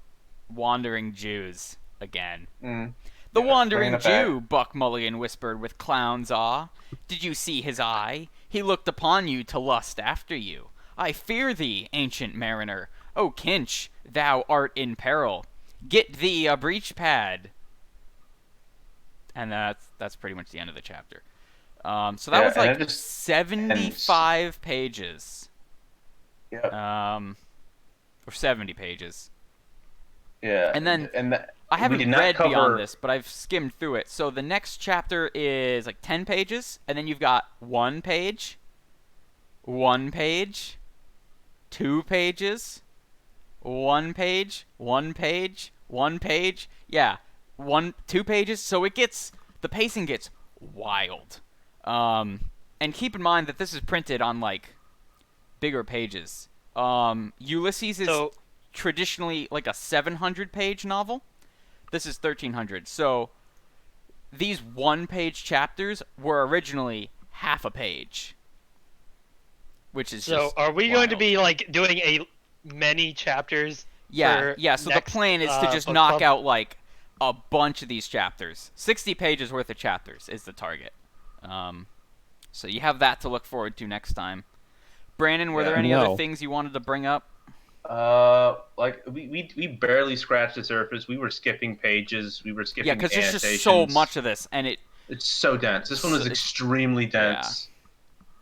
wandering Jews again. Mm. The Yeah, wandering bringing it back. Jew, Buck Mulligan whispered with clown's awe. Did you see his eye? He looked upon you to lust after you. I fear thee, ancient mariner. O Kinch, thou art in peril. Get thee a breech pad. And that's pretty much the end of the chapter. So that Yeah, was and like it just 75 pages. Yeah. Or 70 pages. Yeah. And then that, I we haven't did not read cover... beyond this, but I've skimmed through it. So the next chapter is like 10 pages, and then you've got 1 page, 1 page, 2 pages, 1 page, 1 page, 1 page. Yeah, 2 pages. So the pacing gets wild. And keep in mind that this is printed on like bigger pages. Ulysses is So traditionally like a 700-page novel. This is 1300. So these 1-page chapters were originally half a page, which is so just are we going to wild. be like doing a many chapters? Yeah, for yeah. So next, the plan is to just book knock club? out like a bunch of these chapters. 60 pages worth of chapters is the target. So you have that to look forward to next time. Brandon, were Yeah. there any No. other things you wanted to bring up? Like we barely scratched the surface. We were skipping pages. We were skipping Yeah, because there's just so annotations. much of this, and It's so dense. This one was So- extremely dense.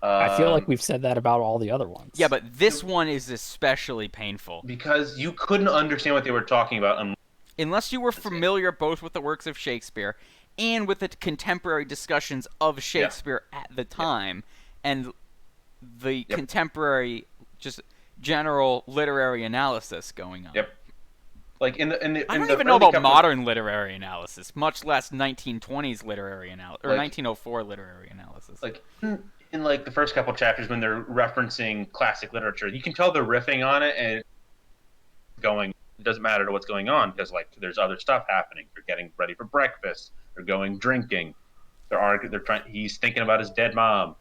I feel like we've said that about all the other ones. yeah, but this one is especially painful. because you couldn't understand what they were talking about. Unless you were familiar both with the works of Shakespeare and with the contemporary discussions of Shakespeare at the time and the contemporary just general literary analysis going on. Yep. Like in the I don't the even know early about couple- modern literary analysis, much less 1920s literary analysis or Like- 1904 literary analysis. like in like the first couple chapters when they're referencing classic literature, you can tell they're riffing on it and going. It doesn't matter to what's going on because like there's other stuff happening. They're getting ready for breakfast. They're going drinking. They're trying. He's thinking about his dead mom.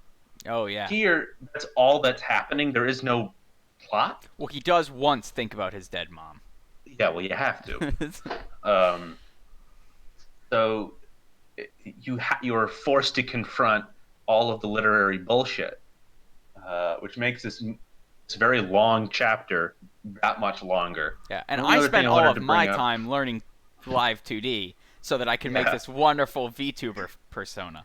Oh yeah. Here, that's all that's happening. There is no plot. Well, he does once think about his dead mom. Yeah, well, you have to. So you're forced to confront all of the literary bullshit, which makes this very long chapter that much longer. Yeah, and One I other spent thing I all wanted of to my bring up- time learning Live 2D so that I could make Yeah. this wonderful VTuber persona.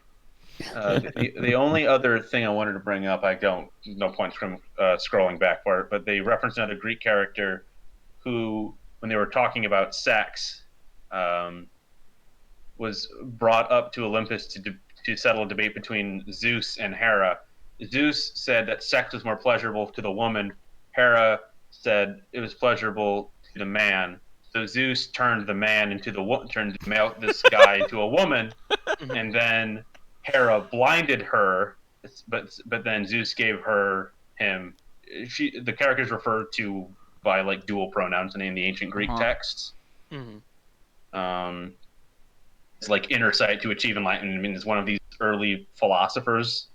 The only other thing I wanted to bring up, no point from scrolling back for it, but they referenced another Greek character who, when they were talking about sex, was brought up to Olympus to settle a debate between Zeus and Hera. Zeus said that sex was more pleasurable to the woman. Hera said it was pleasurable to the man. So Zeus turned the man turned the male, this guy into a woman, and then Hera blinded her. But then Zeus gave him. The characters referred to by like dual pronouns in the ancient Greek texts. Mhm. It's like inner sight to achieve enlightenment. I mean, it's one of these early philosophers.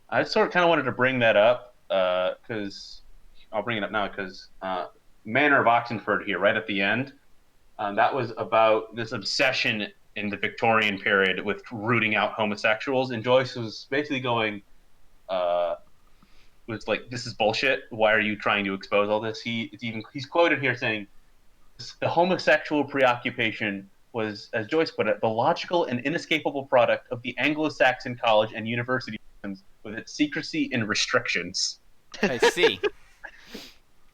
I kind of wanted to bring that up because I'll bring it up now because Manor of Oxenford here, right at the end, that was about this obsession in the Victorian period with rooting out homosexuals, and Joyce was basically going, was like, "This is bullshit. Why are you trying to expose all this?" He's quoted here saying, "The homosexual preoccupation was, as Joyce put it, the logical and inescapable product of the Anglo-Saxon college and university systems with its secrecy and restrictions." I see.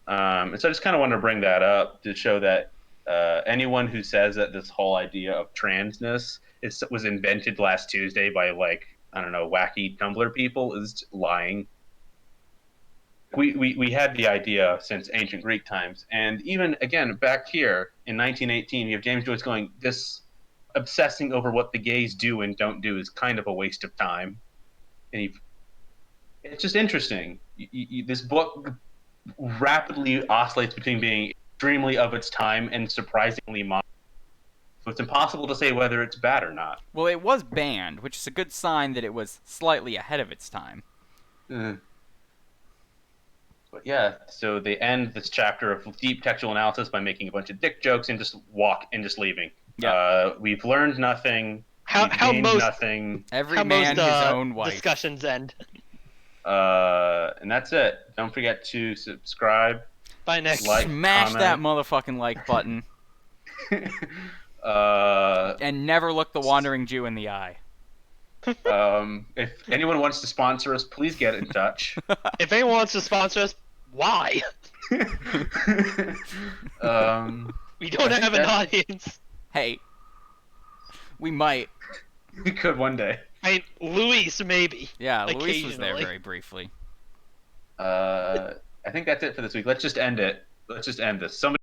And so I just kind of wanted to bring that up to show that anyone who says that this whole idea of transness was invented last Tuesday by, like, I don't know, wacky Tumblr people is lying. We had the idea since ancient Greek times, and even again back here in 1918, you have James Joyce going, "This obsessing over what the gays do and don't do is kind of a waste of time," and it's just interesting. This book rapidly oscillates between being extremely of its time and surprisingly modern, so it's impossible to say whether it's bad or not. Well, it was banned, which is a good sign that it was slightly ahead of its time. But yeah, so they end this chapter of deep textual analysis by making a bunch of dick jokes and just leaving. Yeah. We've learned nothing. How gained most nothing. Every how man most his own wife. discussions end. And that's it. Don't forget to subscribe. Bye next. Like, Smash that comment. motherfucking like button uh, and never look the Wandering Jew in the eye. if anyone wants to sponsor us, please get in touch. If anyone wants to sponsor us, why? We don't I think have an that's- audience. Hey, we might. We could one day. I mean, Luis maybe. Yeah, Luis was there Occasionally. very briefly. I think that's it for this week. Let's just end it. Let's just end this. Somebody